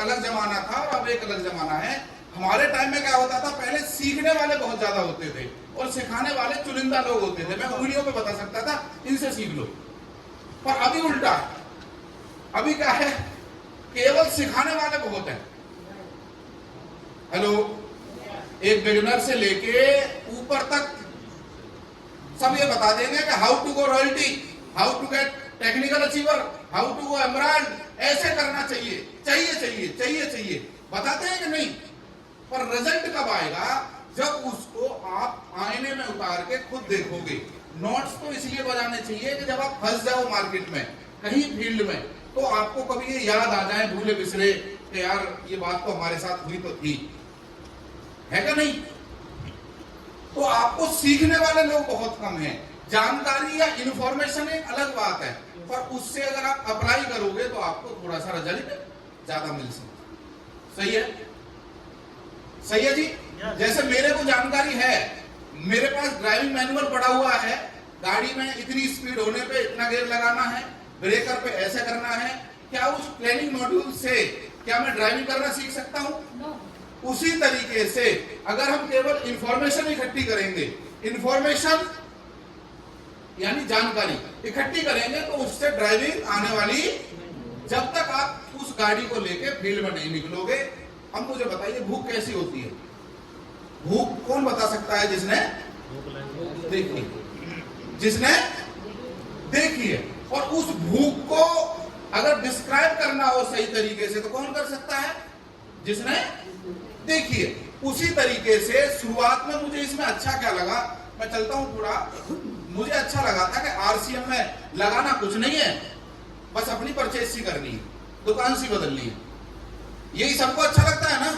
अलग जमाना था और अब एक अलग जमाना है। हमारे टाइम में क्या होता था, पहले सीखने वाले बहुत ज्यादा होते थे और सिखाने वाले चुनिंदा लोग होते थे। मैं वीडियो पे बता सकता था इनसे सीख लो, पर अभी उल्टा है। अभी क्या है, केवल सिखाने वाले बहुत हैं। हेलो, एक बिगिनर से लेके ऊपर तक सब ये बता देंगे कि how to go royalty, how to get technical achiever, how to go emerald, ऐसे करना चाहिए चाहिए चाहिए चाहिए चाहिए, बताते हैं कि नहीं? पर रिजल्ट कब आएगा? जब उसको आप आईने में उतार के खुद देखोगे। नोट्स तो इसलिए बजाने चाहिए कि जब आप फंस जाओ मार्केट में, कहीं फील्ड में, तो आपको कभी ये याद आ जाए भूले बिसरे कि यार ये बात तो हमारे साथ हुई तो थी, है क्या नहीं? तो आपको सीखने वाले लोग बहुत कम हैं। जानकारी या इंफॉर्मेशन एक अलग बात है, पर उससे अगर आप अप्लाई करोगे तो आपको थोड़ा सा रिजल्ट ज्यादा मिल सकता। सही है? सही है जी। जैसे मेरे को जानकारी है, मेरे पास ड्राइविंग मैनुअल पड़ा हुआ है, गाड़ी में इतनी स्पीड होने पे इतना गियर लगाना है, ब्रेकर पे ऐसे करना है। क्या उस ट्रेनिंग मॉड्यूल से क्या मैं ड्राइविंग करना सीख सकता हूं? उसी तरीके से अगर हम केवल इंफॉर्मेशन इकट्ठी करेंगे, इंफॉर्मेशन यानी जानकारी इकट्ठी करेंगे, तो उससे ड्राइविंग आने वाली, जब तक आप उस गाड़ी को लेके फील्ड में नहीं निकलोगे। अब मुझे बताइए भूख कैसी होती है? भूख कौन बता सकता है? जिसने देखी, जिसने देखी है। और उस भूख को अगर डिस्क्राइब करना हो सही तरीके से तो कौन कर सकता है? जिसने देखी है। उसी तरीके से शुरुआत में मुझे इसमें अच्छा क्या लगा, मैं चलता हूं थोड़ा। मुझे अच्छा लगा था कि आरसीएम में लगाना कुछ नहीं है, बस अपनी परचेज सी करनी है, दुकान सी बदलनी है। यही सबको अच्छा लगता है ना?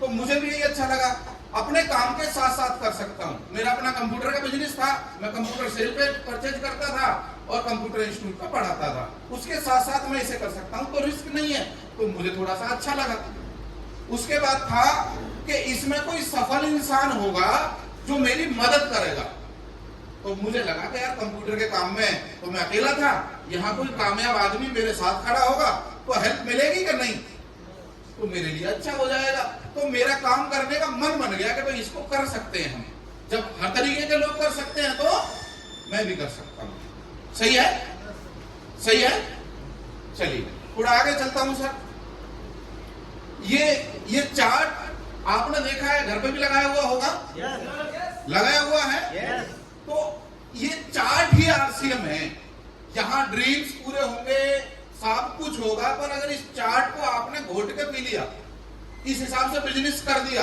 तो मुझे भी यही अच्छा लगा। अपने काम के साथ साथ कर सकता हूं। मेरा अपना कंप्यूटर का बिजनेस था, मैं कंप्यूटर सेल पे परचेज करता था और कंप्यूटर इंस्टीट्यूट पे पढ़ाता था। उसके साथ साथ मैं इसे कर सकता हूं, तो रिस्क नहीं है, तो मुझे थोड़ा सा अच्छा लगा। उसके बाद था कि इसमें कोई सफल इंसान होगा जो मेरी मदद करेगा। तो मुझे लगा कि यार कंप्यूटर के काम में तो मैं अकेला था, यहाँ कोई कामयाब आदमी मेरे साथ खड़ा होगा तो हेल्प मिलेगी कि नहीं, तो मेरे लिए अच्छा हो जाएगा। तो मेरा काम करने का मन बन गया कि भाई इसको कर सकते हैं हम। जब हर तरीके के लोग कर सकते हैं तो मैं भी कर सकता हूं। सही है? सही है? चलिए थोड़ा आगे चलता हूं सर। ये चार्ट आपने देखा है, घर पे भी लगाया हुआ होगा? लगाया हुआ है। तो ये चार्ट ही आरसीएम है। यहां ड्रीम्स पूरे होंगे, सब कुछ होगा, पर अगर इस चार्ट को आपने घोट के पी लिया, इस हिसाब से बिजनेस कर दिया,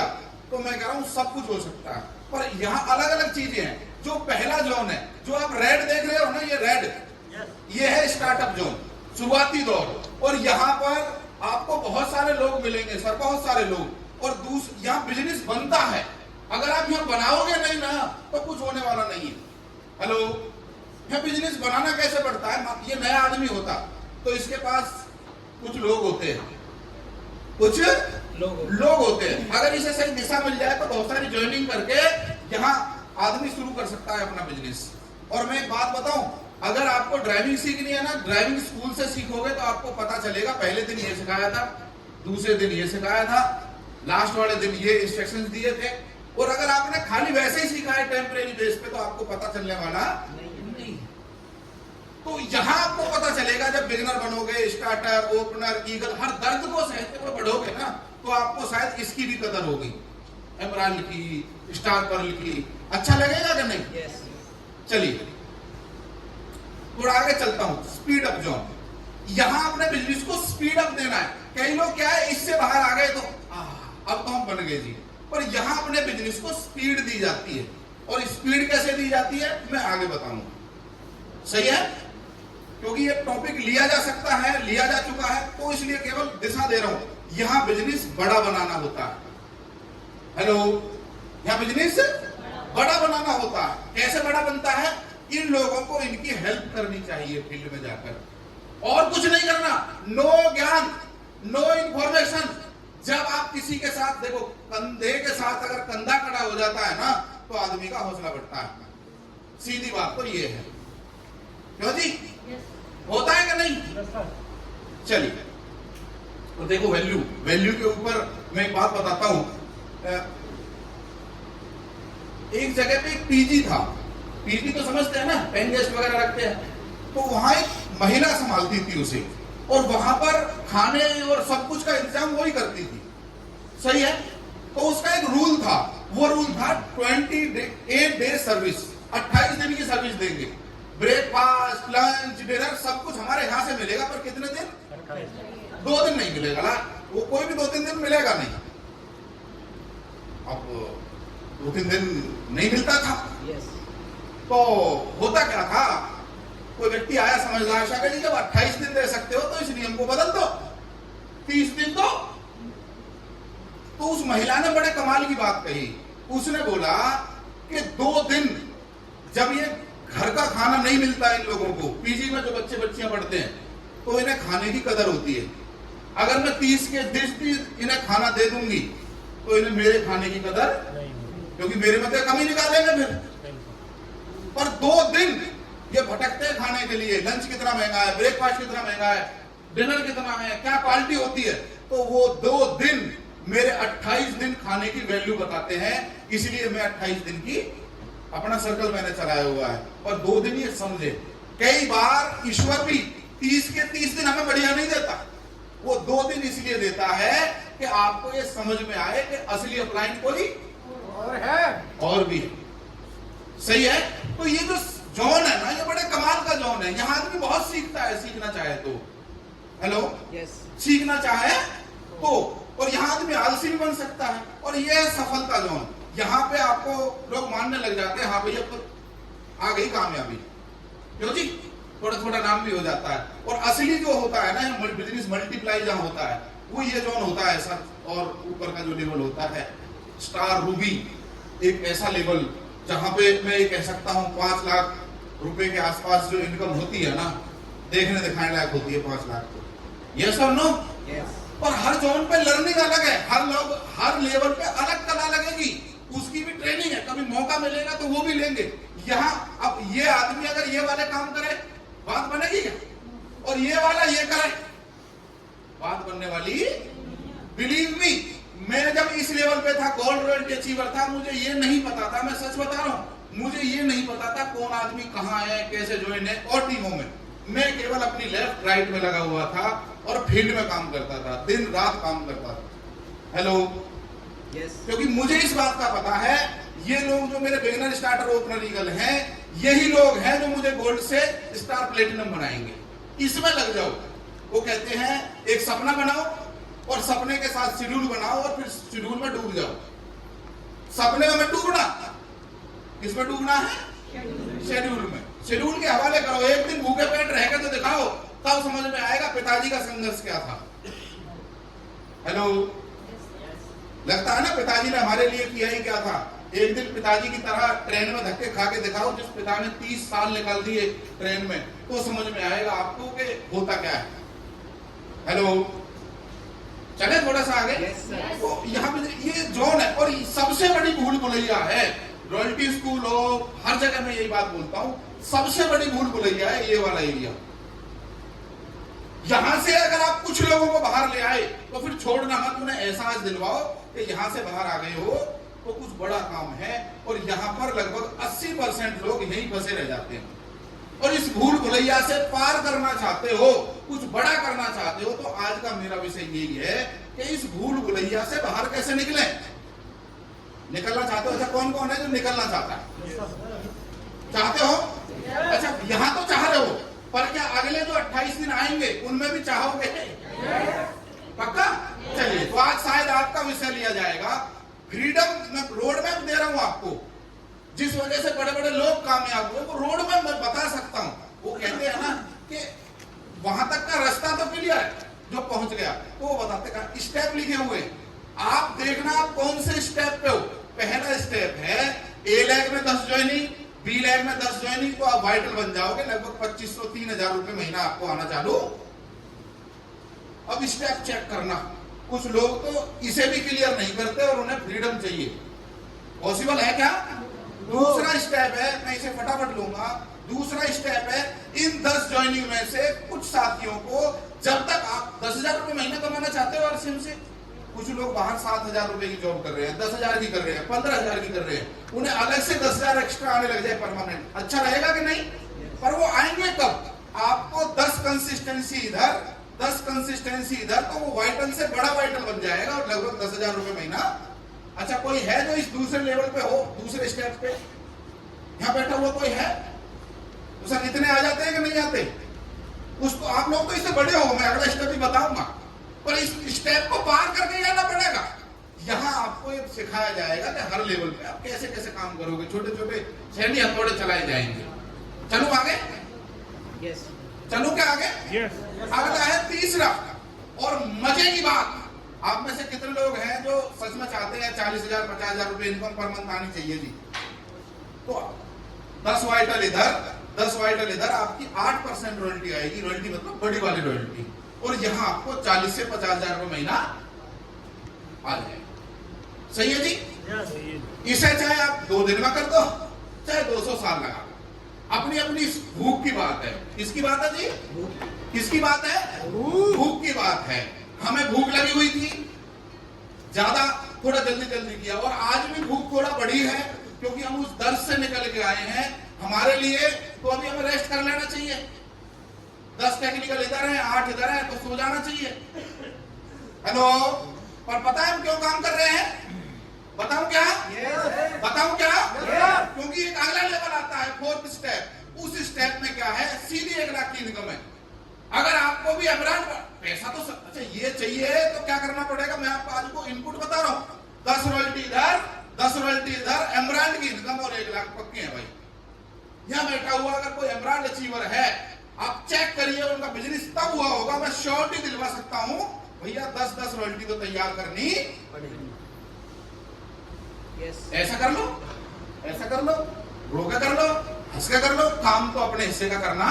तो मैं कह रहा हूं सब कुछ हो सकता है। पर यहाँ अलग अलग चीजें हैं। जो पहला जोन है, जो आप रेड देख रहे हो ना, ये रेड, ये है स्टार्टअप जोन, शुरुआती दौर। और यहाँ पर आपको बहुत सारे लोग मिलेंगे सर, बहुत सारे लोग। और यहाँ बिजनेस बनता है। अगर आप यहाँ बनाओगे नहीं ना तो कुछ होने वाला नहीं है। हेलो, यहाँ बिजनेस बनाना कैसे पड़ता है? ये नया आदमी होता तो इसके पास कुछ लोग होते हैं, कुछ लोग होते हैं। अगर इसे सही दिशा मिल जाए तो बहुत सारी ज्वाइनिंग करके यहाँ आदमी शुरू कर सकता है अपना बिजनेस। और मैं एक बात बताऊं, अगर आपको ड्राइविंग सीखनी है ना, ड्राइविंग स्कूल से सीखोगे तो आपको पता चलेगा पहले दिन ये सिखाया था, दूसरे दिन ये सिखाया था, लास्ट वाले दिन ये इंस्ट्रक्शंस दिए थे। और अगर आपने खाली वैसे ही सीखा है टेम्परेरी बेस पे तो आपको पता चलने वाला नहीं। तो यहां आपको पता चलेगा जब बिगिनर बनोगे, स्टार्टर, ओपनर, ईगल, हर दर्द को सहते हुए बढ़ोगे ना, तो आपको शायद इसकी भी कदर होगी, एमराल्ड की, स्टार पर्ल की। अच्छा लगेगा कि नहीं? चलिए थोड़ा आगे चलता हूं। स्पीड अप जोन, यहां अपने बिजनेस को स्पीड अप देना है। कई लोग क्या है, इससे बाहर आ गए तो अब तो हम बन गए जी, पर यहां अपने बिजनेस को स्पीड दी जाती है। और स्पीड कैसे दी जाती है मैं आगे बताऊंगा। सही है? क्योंकि ये टॉपिक लिया जा सकता है, लिया जा चुका है, तो इसलिए केवल दिशा दे रहा हूं। यहां बिजनेस बड़ा बनाना होता है। हेलो, यहां बिजनेस बड़ा बनाना होता है। कैसे बड़ा बनता है? इन लोगों को इनकी हेल्प करनी चाहिए फील्ड में जाकर, और कुछ नहीं करना। नो ज्ञान, नो इंफॉर्मेशन। जब आप किसी के साथ, देखो कंधे के साथ अगर कंधा खड़ा हो जाता है ना, तो आदमी का हौसला बढ़ता है। सीधी बात तो ये है, क्यों जी? होता है कि नहीं? चलिए तो देखो वैल्यू, वैल्यू के ऊपर मैं एक बात बताता हूं। एक जगह पे एक पीजी था, पीजी तो समझते हैं ना, पेन गेस्ट वगैरह रखते हैं, तो वहां एक महिला संभालती थी उसे, और वहां पर खाने और सब कुछ का इंतजाम वही करती थी, सही है। तो उसका एक रूल था, वो रूल था 28 डे सर्विस, 28 दिन की सर्विस देंगे, ब्रेकफास्ट लंच डिनर सब कुछ हमारे यहां से मिलेगा, पर कितने दिन? 2 दिन नहीं मिलेगा ना, वो कोई भी 2-3 दिन मिलेगा नहीं। अब 2-3 दिन नहीं मिलता था, तो होता क्या था, कोई व्यक्ति आया समझदार सा, जब 28 दिन दे सकते हो तो इस नियम को बदल दो, 30 दिन दो। तो उस महिला ने बड़े कमाल की बात कही, उसने बोला कि 2 दिन जब ये घर का खाना नहीं मिलता इन लोगों को, पीजी में जो बच्चे बच्चियां पढ़ते हैं, तो इन्हें खाने की कदर होती है। अगर मैं 30 के 30 इन्हें खाना दे दूंगी तो इन्हें मेरे खाने की कदर, क्योंकि मेरे में तो कमी निकालेंगे फिर। पर 2 दिन ये भटकते हैं खाने के लिए, लंच कितना महंगा है, ब्रेकफास्ट कितना महंगा है, डिनर कितना है, क्या क्वालिटी होती है, तो वो 2 दिन मेरे 28 दिन खाने की वैल्यू बताते हैं। इसलिए मैं 28 दिन की अपना सर्कल मैंने चलाया हुआ है। और 2 दिन ये समझे, कई बार ईश्वर भी 30 के 30 दिन हमें बढ़िया नहीं देता, वो 2 दिन इसलिए देता है कि आपको ये समझ में आए कि असली अपलाइन कोई और है, और भी है, सही है। तो ये जो जोन है ना, ये बड़े कमाल का जोन है, यहाँ आदमी बहुत सीखता है, सीखना चाहे तो। हेलो, सीखना चाहे तो, और यहाँ आदमी आलसी भी बन सकता है, और ये है सफलता जोन। यहाँ पे आपको लोग मानने लग जाते हैं, हाँ भैया तो आ गई कामयाबी, क्यों जी, थोड़ा थोड़ा नाम भी हो जाता है। और असली जो होता है ना, बिजनेस मल्टीप्लाई जहाँ होता है, वो ये जोन होता है सर। और ऊपर का जो लेवल होता है स्टार रूबी, एक ऐसा लेवल जहां पे मैं ये कह सकता हूँ 5 लाख रुपए के आसपास जो इनकम होती है ना, देखने दिखाने लायक होती है 5 लाख तो, यस और नो? और हर जोन पे लर्निंग अलग है, हर लेवल पे अलग कला लगेगी, उसकी भी ट्रेनिंग है, कभी मौका मिलेगा तो वो भी लेंगे। यहाँ अब ये आदमी अगर ये वाले काम करे, बात बनेगी क्या? और ये वाला ये करे, बात बनने वाली? बिलीव मी, मैं जब इस लेवल पे था, गोल्ड रॉयल्टी अचीवर था, मुझे ये नहीं पता था, मैं सच बता रहा हूं, मुझे ये नहीं पता था कौन आदमी कहाँ है, कैसे ज्वाइन है, और टीमों में। मैं केवल अपनी लेफ्ट राइट में लगा हुआ था और फील्ड में काम करता था, दिन रात काम करता था। हेलो, क्योंकि मुझे इस बात का पता है, ये लोग जो मेरे बिगिनर स्टार्टर ओपनर ईगल हैं, यही लोग हैं जो मुझे गोल्ड से स्टार प्लेटिनम बनाएंगे। इसमें लग जाओ। वो कहते हैं एक सपना बनाओ और सपने के साथ शेड्यूल बनाओ और फिर शेड्यूल में डूब जाओ। सपने में डूबना, किसमें डूबना है? शेड्यूल में। शेड्यूल के हवाले करो, एक दिन भूखे पेट रहेगा तो दिखाओ, तब समझ में आएगा पिताजी का संघर्ष क्या था। हेलो, लगता है ना पिताजी ने हमारे लिए किया ही क्या था। एक दिन पिताजी की तरह ट्रेन में धक्के खा के दिखाओ, जिस पिता ने 30 साल निकाल दिए ट्रेन में, तो समझ में आएगा आपको कि होता क्या है। हेलो, चले थोड़ा सा आगे। तो यहाँ पे ये जोन है, और सबसे बड़ी भूल भुलैया है, रॉयल्टी स्कूल हो, हर जगह मैं यही बात बोलता हूँ, सबसे बड़ी भूल भुलैया है ये वाला एरिया। यहां से अगर आप कुछ लोगों को बाहर ले आए तो फिर छोड़ना मत, उन्हें एहसास दिलवाओ कि यहां से बाहर आ गए हो तो कुछ बड़ा काम है। और यहाँ पर लगभग 80% लोग यहीं फंसे रह जाते हैं। और इस भूल भुलैया से पार करना चाहते हो, कुछ बड़ा करना चाहते हो, तो आज का मेरा विषय यही है कि इस भूल भुलैया से बाहर कैसे निकले। निकलना चाहते हो? अच्छा, कौन कौन है जो निकलना चाहता है? चाहते हो? अच्छा, यहां तो चाह रहे हो, पर क्या अगले जो 28 दिन आएंगे उनमें भी चाहोगे? पक्का? चलिए, तो आज शायद आपका विषय लिया जाएगा फ्रीडम। मैं रोड मैप दे रहा हूं आपको, जिस वजह से बड़े बड़े लोग कामयाब हुए, वो रोड मैप मैं बता सकता हूं। वो कहते हैं ना कि वहां तक का रास्ता तो क्लियर है, जो पहुंच गया तो वो बताते हैं स्टेप लिखे हुए, आप देखना आप कौन से स्टेप पे हो। पहला स्टेप है ए लैग में 10 ज्वाइनिंग, बी लैग में 10 ज्वाइनिंग, तो आप वाइटल बन जाओगे, लगभग 2500-3000 रुपए महीना आपको आना चालू। अब स्टेप चेक करना, कुछ लोग तो इसे भी क्लियर नहीं करते और उन्हें फ्रीडम चाहिए। पॉसिबल है क्या? दूसरा स्टेप है, मैं इसे फटाफट लूंगा, दूसरा स्टेप है, इन 10 ज्वाइनिंग में से कुछ साथियों को, जब तक आप 10,000 रुपए महीना कमाना चाहते हो RCM से, कुछ लोग बाहर 7,000 रुपए की जॉब कर रहे हैं, 10,000 की कर रहे हैं, 15,000 की कर रहे हैं, उन्हें अलग से 10,000 एक्स्ट्रा आने लग जाए परमानेंट, अच्छा रहेगा कि नहीं? पर वो आएंगे कब? आपको 10 कंसिस्टेंसी इधर, 10 कंसिस्टेंसी इधर, तो वो वाइटल से बड़ा वाइटल बन जाएगा और लगभग 10,000 रुपए महीना। अच्छा, कोई है जो इस दूसरे लेवल पे हो, दूसरे स्टेप पे यहां बैठा हुआ कोई है? तो सर इतने आ जाते हैं कि नहीं आते? उसको आप लोग तो इससे बड़े हो, मैं अगला स्टेप भी बताऊंगा, पर इस स्टेप को पार करके जाना पड़ेगा। यहां आपको ये सिखाया जाएगा कि हर लेवल पे आप कैसे कैसे काम करोगे, छोटे छोटे सैंडी हथौड़े चलाए जाएंगे। चलो आगे, यस, चलो क्या आगे? Yes. अगला है तीसरा और मजे की बात। आप में से कितने लोग हैं जो सच में चाहते हैं 40,000 50,000 रुपए इनकम पर मंथ आनी चाहिए जी? तो 10 वाइटल इधर, 10 वाइटल इधर, आपकी 8% रॉयल्टी आएगी। रॉयल्टी मतलब बड़ी वाली रॉयल्टी, और यहाँ आपको 40 से 50,000 रुपए महीना आ जाए। सही है जी? इसे चाहे आप 2 दिन में कर दो, चाहे 200 साल लगा, अपनी अपनी भूख की बात है। किसकी बात है जी? किसकी बात है? भूख की बात है। हमें भूख लगी हुई थी, ज्यादा थोड़ा जल्दी जल्दी किया, और आज भी भूख थोड़ा बड़ी है क्योंकि हम उस दर्द से निकल के आए हैं। हमारे लिए तो अभी हमें रेस्ट कर लेना चाहिए। 10 टेक्निकल इधर है, 8 इधर है, तो सो जाना चाहिए। हेलो, पर पता है हम क्यों काम कर रहे हैं? बताऊं क्या? बताऊं क्या? क्योंकि एक अगला लेवल आता है, 4th स्टेप। उस स्टेप में क्या है? सीधी 1 लाख की इनकम है। अगर आपको भी अमरान पैसा तो अच्छा ये चाहिए तो क्या करना पड़ेगा? मैं आपको आज को इनपुट बता रहा हूं। 10 रॉयल्टी इधर, 10 रॉयल्टी इधर, एमराल्ड की इनकम और 1 लाख पक्के हैं भाई। यहां बैठा हुआ अगर कोई एमराल्ड अचीवर है, आप चेक करिए उनका बिजनेस तब हुआ होगा, मैं श्योरिटी दिलवा सकता हूं भैया 10-10 रॉयल्टी तो तैयार करनी पड़ेगी। ऐसा कर लो, ऐसा कर लो, रो के कर लो, हंस के कर लो, काम तो अपने हिस्से का करना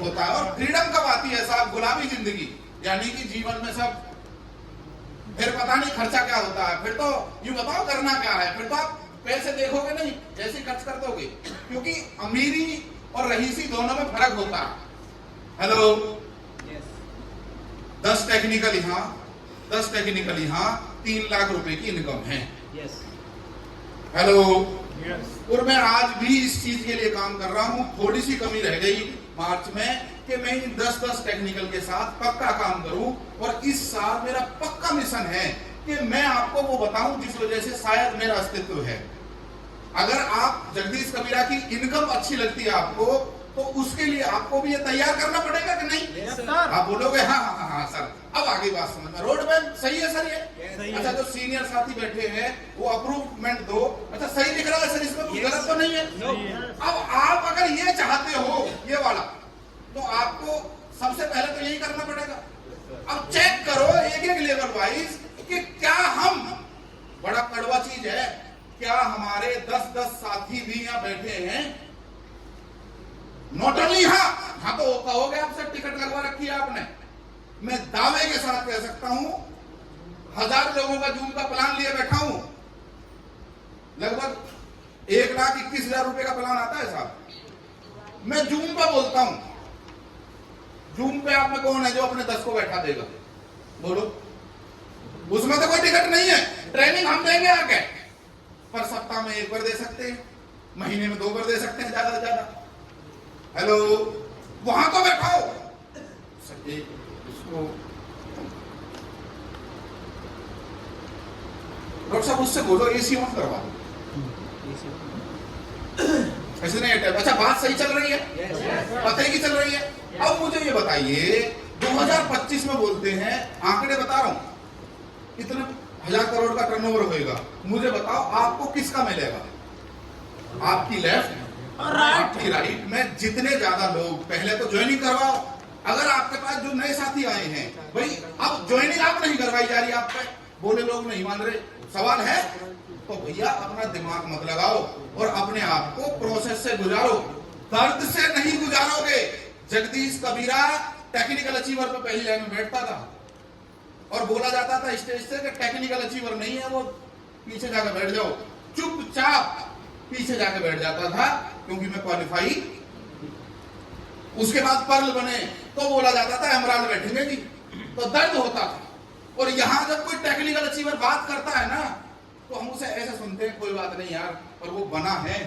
होता है। और फ्रीडम कब आती है साहब? गुलाबी जिंदगी, यानी कि जीवन में सब फिर पता नहीं खर्चा क्या होता है, फिर तो यूं बताओ करना क्या है, फिर तो आप पैसे देखोगे नहीं, जैसे खर्च कर दोगे, क्योंकि अमीरी और रईसी दोनों में फर्क होता है। हेलो, 10 टेक्निकल यहाँ, 10 टेक्निकल यहाँ, 3 लाख रुपए की इनकम है। हेलो, और मैं आज भी इस चीज के लिए काम कर रहा हूं। थोड़ी सी कमी रह गई मार्च में कि मैं इन 10-10 टेक्निकल के साथ पक्का काम करूं, और इस साल मेरा पक्का मिशन है कि मैं आपको वो बताऊं जिस वजह से शायद मेरा अस्तित्व है। अगर आप जगदीश कबीरा की इनकम अच्छी लगती है आपको, तो उसके लिए आपको भी ये तैयार करना पड़ेगा कि नहीं? आप बोलोगे हाँ हाँ हाँ सर, अब आगे बात समझ में। रोड मैप सही है सर ये? अच्छा, जो सीनियर साथी बैठे हैं वो अप्रूवमेंट दो। अच्छा, सही दिख रहा है सर, इसमें कुछ गलत तो नहीं है? अब आप अगर ये चाहते हो ये वाला, तो आपको सबसे पहले तो यही करना पड़ेगा। अब चेक करो एक लेवल वाइज कि क्या हम, बड़ा कड़वा चीज है, क्या हमारे 10-10 साथी भी यहाँ बैठे हैं? नॉट ओनली हाँ तो कहोगे आपसे टिकट लगवा रखी है आपने, मैं दावे के साथ कह सकता हूं 1000 लोगों का जूम का प्लान लिए बैठा हूं, लगभग 1,21,000 रुपए का प्लान आता है साहब। मैं जूम पर बोलता हूं, जूम पे आप में कौन है जो अपने 10 को बैठा देगा? बोलो, उसमें तो कोई टिकट नहीं है, ट्रेनिंग हम देंगे आके, पर सप्ताह में 1 बार दे सकते हैं, महीने में 2 बार दे सकते हैं ज्यादा से ज्यादा। हेलो, वहां तो बैठाओ इसको, डॉक्टर साहब उससे बोलो एसी ऑन करवा दो। ऐसे नहीं है? अच्छा, बात सही चल रही है? पता ही की चल रही है? अब मुझे ये बताइए, 2025 में बोलते हैं, आंकड़े बता रहा हूं, कितने 1000 करोड़ का टर्नओवर होएगा, मुझे बताओ आपको किसका मिलेगा? आपकी लेफ्ट, आपकी राइट में जितने ज्यादा लोग, पहले तो ज्वाइनिंग करवाओ। अगर आपके पास जो नए साथी आए हैं भाई, अब ज्वाइनिंग आप नहीं करवाई जा रही, आप पे बोले लोग नहीं मान रहे, सवाल है तो भैया अपना दिमाग मत लगाओ और अपने आप को प्रोसेस से गुजारो, दर्द से नहीं गुजारोगे। जगदीश कबीरा टेक्निकल अचीवर पे पहली लाइन में बैठता था और बोला जाता था स्टेज से कि टेक्निकल अचीवर नहीं है वो, पीछे जाकर बैठ जाओ। चुपचाप पीछे जाकर बैठ जाता था क्योंकि मैं क्वालिफाई उसके बाद पर्ल बने तो बोला जाता था एमराल्ड बैठेंगे जी, तो दर्द होता था। और यहां जब कोई टेक्निकल अचीवर बात करता है ना तो हम उसे ऐसे सुनते हैं, कोई बात नहीं यार, पर वो बना है।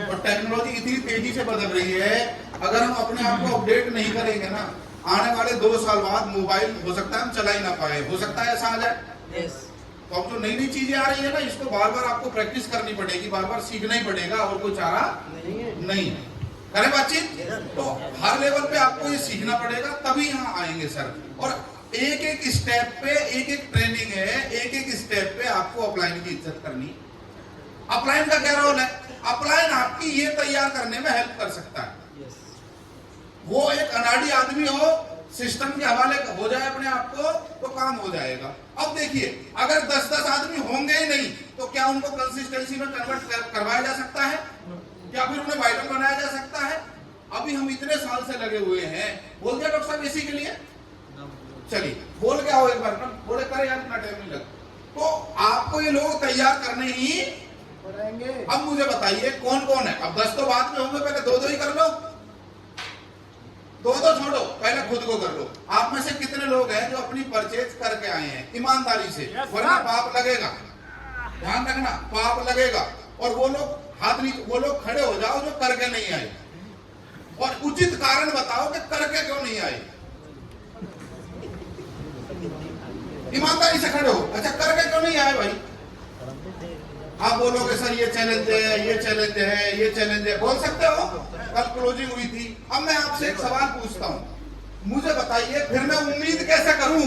और टेक्नोलॉजी इतनी तेजी से बदल रही है, अगर हम अपने आप को अपडेट नहीं करेंगे ना, आने वाले 2 साल बाद मोबाइल हो सकता है हम चला ही ना पाए, हो सकता है ऐसा आ जाए। तो अब जो नई नई चीजें आ रही है ना, इसको बार बार आपको प्रैक्टिस करनी पड़ेगी, बार बार सीखना ही पड़ेगा, और कोई चारा नहीं है। करें बातचीत? तो हर लेवल पे आपको ये सीखना पड़ेगा, तभी यहाँ आएंगे सर। और एक एक स्टेप पे एक एक ट्रेनिंग है, एक एक स्टेप पे आपको अपलाइन की इज्जत करनी। अपलाइन का क्या रोल है? अपलाइन आपकी ये तैयार करने में हेल्प कर सकता है। वो एक अनाड़ी आदमी हो, सिस्टम के हवाले हो जाए अपने आप को, तो काम हो जाएगा। अब देखिए, अगर 10-10 आदमी होंगे ही नहीं तो क्या उनको कंसिस्टेंसी में कन्वर्ट करवाया जा सकता है? क्या फिर उन्हें वाइटल बनाया जा सकता है? अभी हम इतने साल से लगे हुए हैं। बोल दिया डॉक्टर साहब इसी के लिए, चलिए बोल क्या हो एक बार ना, बोले करे यार इतना टाइम नहीं लगता। तो आपको ये लोग तैयार करने ही पड़ेंगे। अब मुझे बताइए कौन कौन है? अब 10 तो बाद में होंगे, पहले 2-2 ही कर लो। 2 छोड़ो, पहले खुद को कर लो। आप में से कितने लोग हैं जो अपनी परचेज करके आए हैं ईमानदारी से? वरना पाप लगेगा, ध्यान रखना, पाप लगेगा। और वो लोग हाथ नहीं, वो लोग खड़े हो जाओ जो करके नहीं आए, और उचित कारण बताओ कि करके क्यों नहीं आए। ईमानदारी से खड़े हो, अच्छा करके क्यों नहीं आए भाई? आप बोलोगे सर ये चैलेंज है, ये चैलेंज है, ये चैलेंज है, बोल सकते हो। कल क्लोजिंग हुई थी। अब मैं आपसे एक सवाल पूछता हूँ, मुझे बताइए फिर मैं उम्मीद कैसे करूं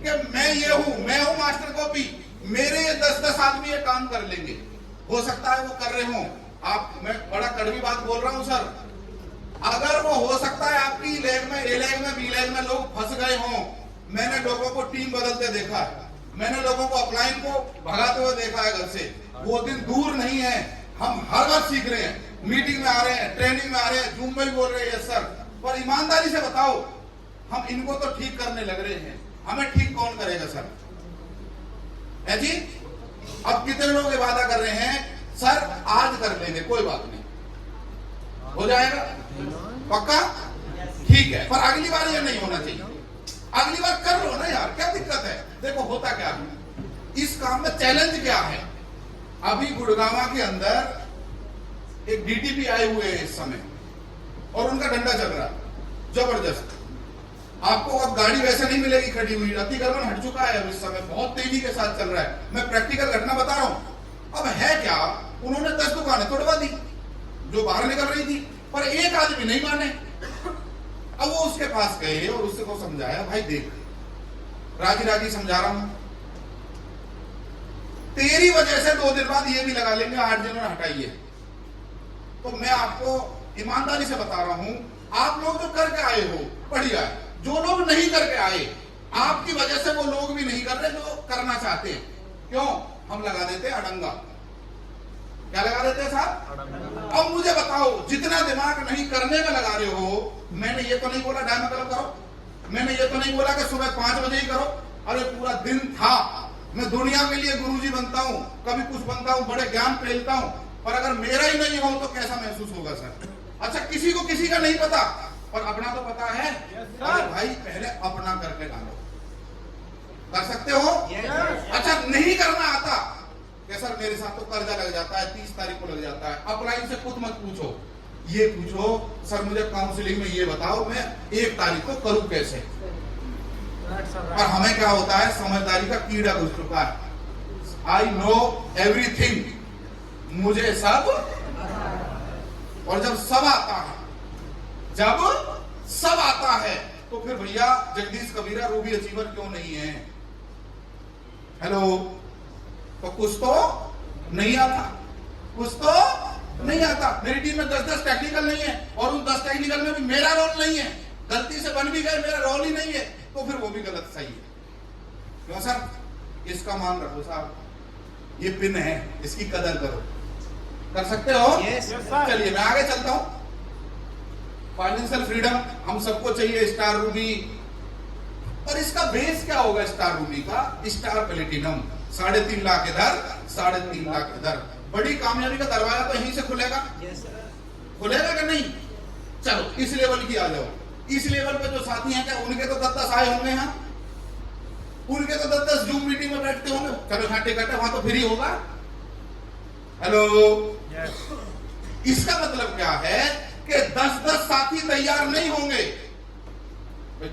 कि मैं ये हूं, मैं हूं मास्टर कॉपी, मेरे ये 10-10 आदमी ये काम कर लेंगे। हो सकता है वो कर रहे हो, आप, मैं बड़ा कड़वी बात बोल रहा हूं सर, अगर वो हो सकता है आपकी लैग में, ए लैग में, बी लैग में लोग फंस गए हों। मैंने लोगों को टीम बदलते देखा है, मैंने लोगों को अपलाइन को भगाते हुए देखा है घर से। वो दिन दूर नहीं है, हम हर बार सीख रहे हैं, मीटिंग में आ रहे हैं, ट्रेनिंग में आ रहे हैं, जूम में भी बोल रहे हैं सर। पर ईमानदारी से बताओ, हम इनको तो ठीक करने लग रहे हैं, हमें ठीक कौन करेगा सर? है जी? अब कितने लोग ये वादा कर रहे हैं सर आज कर लेंगे, कोई बात नहीं, हो जाएगा पक्का, ठीक है, पर अगली बार ये नहीं होना चाहिए। अगली बार कर लो ना यार, क्या दिक्कत है? देखो होता क्या है, इस काम में चैलेंज क्या है? अभी गुड़गांव के अंदर एक डीटीपी आए हुए हैं इस समय, और उनका डंडा चल रहा है जबरदस्त। आपको अब गाड़ी वैसे नहीं मिलेगी खड़ी हुई, अतिक्रमण हट चुका है, अब इस समय बहुत तेजी के साथ चल रहा है। मैं प्रैक्टिकल घटना बता रहा हूं। अब है क्या, उन्होंने 10 दुकानें तोड़वा दी जो बाहर निकल रही थी, पर एक आदमी नहीं माने। अब वो उसके पास गए और उससे को समझाया, भाई देख, राजी राजी समझा रहा हूं, तेरी वजह से 2 दिन बाद ये भी लगा लेंगे, 8 दिनों में हटाइए। तो मैं आपको ईमानदारी से बता रहा हूं, आप लोग जो करके आए हो बढ़िया है, जो लोग नहीं करके आए, आपकी वजह से वो लोग भी नहीं कर रहे जो करना चाहते हैं। क्यों? हम लगा देते अड़ंगा। क्या लगा देते हैं साहब? अब मुझे बताओ, जितना दिमाग नहीं करने में लगा रहे हो, मैंने ये तो नहीं बोला डायम क्लब करो, मैंने ये तो नहीं बोला कि सुबह 5 बजे ही करो। अरे पूरा दिन था, मैं दुनिया के लिए गुरुजी बनता हूं, कभी कुछ बनता हूं, बड़े ज्ञान फैलता हूं, पर अगर मेरा ही नहीं हो तो कैसा महसूस होगा सर? अच्छा, किसी को किसी का नहीं पता, पर अपना तो पता है। अरे भाई पहले अपना करके डालो, कर सकते हो? अच्छा, नहीं करना आता कि सर मेरे साथ तो कर्जा लग जाता है, 30 तारीख को लग जाता है। अपलाइन से खुद मत पूछो, ये पूछो सर मुझे काउंसलिंग में ये बताओ, मैं 1 तारीख को करूं कैसे? और हमें क्या होता है, समझदारी का कीड़ा घुस चुका है। आई नो एवरीथिंग, मुझे सब, और जब सब आता है, जब सब आता है तो फिर भैया जगदीश कबीरा रूबी अचीवर क्यों नहीं है? हेलो, तो कुछ तो नहीं आता, कुछ तो नहीं आता। मेरी टीम में 10-10 टेक्निकल नहीं है, और उन 10 टेक्निकल में भी मेरा रोल नहीं है, गलती से बन भी गए, मेरा रोल ही नहीं है, तो फिर वो भी गलत सही है। क्यों सर? इसका मान रखो साहब, ये पिन है, इसकी कदर करो। कर सकते हो? चलिए मैं आगे चलता हूं। फाइनेंशियल फ्रीडम हम सबको चाहिए, स्टार रूबी और इसका बेस क्या होगा स्टार रूबी का? Star platinum. 3.5 लाख इधर, 3.5 लाख इधर। बड़ी कामयाबी का दरवाजा तो यहीं से खुलेगा। खुलेगा कि नहीं? चलो इस लेवल की आ जाओ। इस लेवल पे जो साथी हैं, क्या उनके तो 10-10 आए होंगे यहाँ, उनके तो 10-10 जूम मीटिंग में बैठते होंगे। चलो यहाँ टिकट है, वहां तो फ्री होगा। हेलो, इसका मतलब क्या है कि 10-10 साथी तैयार नहीं होंगे।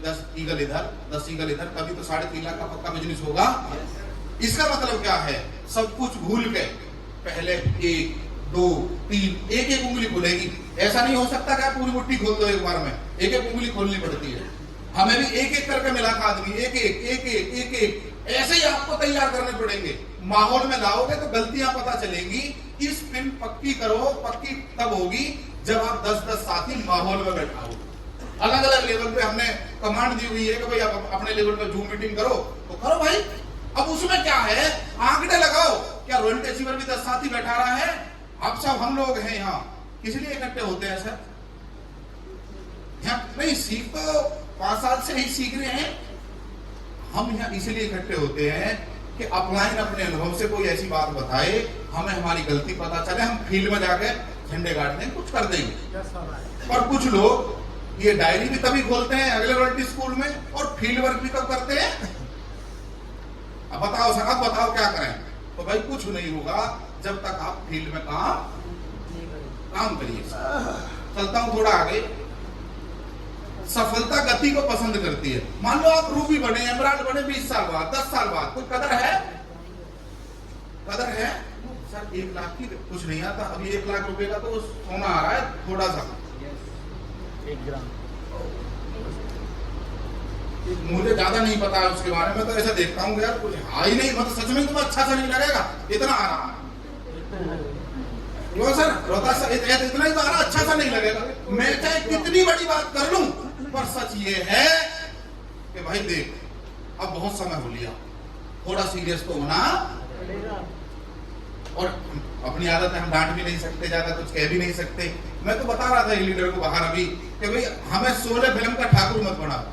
10 ईगल इधर, 10 ईगल इधर, तभी तो 3.5 लाख का पक्का बिजनेस होगा। इसका मतलब क्या है? सब कुछ भूल के पहले 1, 2, 3 एक उंगली खुलेगी। ऐसा नहीं हो सकता कि आप पूरी मुट्ठी खोल दो एक बार में। एक उंगली खोलनी पड़ती है। हमें भी एक करके मिला था आदमी, एक ऐसे ही आपको तैयार करने पड़ेंगे। माहौल में लाओगे तो गलतियां पता चलेंगी। इस पिन पक्की करो, पक्की तब होगी जब आप 10-10 साथी माहौल में बैठाओ। अलग अलग लेवल पे हमने कमांड दी हुई है कि भाई आप अपने लेवल पे जूम मीटिंग करो, तो करो भाई। अब उसमें क्या है, आंकड़े लगाओ। क्या रॉयल्टी अचीवर भी 10 साथी बैठा रहा है? अब सब हम लोग हैं यहाँ, किस लिए इकट्ठे होते हैं सर? यहाँ नहीं, सीख तो 5 साल से ही सीख रहे हैं हम। यहाँ इसलिए इकट्ठे होते हैं कि अपलाइन अपने अनुभव से कोई ऐसी बात बताए, हमें हमारी गलती पता चले, हम फील्ड में जाके झंडे गाड़ दें, कुछ कर देंगे। और कुछ लोग ये डायरी भी तभी खोलते हैं अगले रॉयल्टी स्कूल में, और फील्ड वर्क भी कब करते हैं? अब बताओ सर, अब बताओ क्या करें? तो भाई कुछ नहीं होगा जब तक आप फील्ड में काम करिए। चलता हूं थोड़ा आगे। सफलता गति को पसंद करती है। मान लो आप रूबी बने, एमराल्ड बने 20 साल बाद, 10 साल बाद, कोई कदर है? कदर है सर? 1 लाख की कुछ नहीं आता। अभी 1 लाख रुपए का तो सोना आ रहा है थोड़ा सा, 1 ग्राम। मुझे ज्यादा नहीं पता है उसके बारे में, तो ऐसा देखता हूँ यार कुछ आ ही नहीं, मतलब सच में तुम्हें अच्छा सा नहीं लगेगा, इतना आ रहा है। क्यों सर? रोता सर इतना ही तो आ रहा, अच्छा सा नहीं लगेगा। मैं चाहे कितनी बड़ी बात कर लूं, पर सच ये है कि भाई देख, अब बहुत समय हो लिया, थोड़ा सीरियस तो होना। और अपनी आदत है, हम डांट भी नहीं सकते, ज्यादा कुछ कह भी नहीं सकते। मैं तो बता रहा था एक लीडर को बाहर अभी कि भाई हमें 16 फिल्म का ठाकुर मत बना,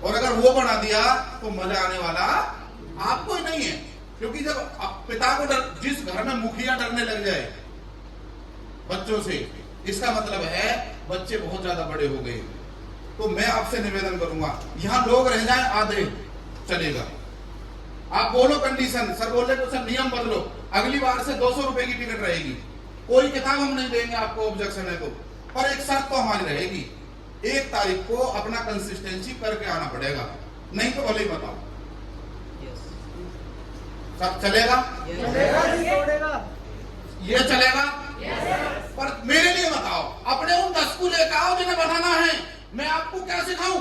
और अगर वो बना दिया तो मजा आने वाला आपको ही नहीं है। क्योंकि जब पिता को जिस घर में मुखिया डरने लग जाए बच्चों से, इसका मतलब है बच्चे बहुत ज्यादा बड़े हो गए। तो मैं आपसे निवेदन करूंगा, यहां लोग रह जाए आधे चलेगा। आप बोलो कंडीशन, सर बोले तो सर नियम बदलो, अगली बार से 200 रुपए की टिकट रहेगी, कोई किताब हम नहीं देंगे आपको, ऑब्जेक्शन है तो, पर एक शर्त तो हमारी रहेगी, 1 तारीख को अपना कंसिस्टेंसी करके आना पड़ेगा, नहीं तो भले ही बताओ। सब चलेगा? ये चलेगा? पर मेरे लिए बताओ, अपने उन 10 को लेकर आओ जिन्हें बनाना है। मैं आपको क्या सिखाऊं?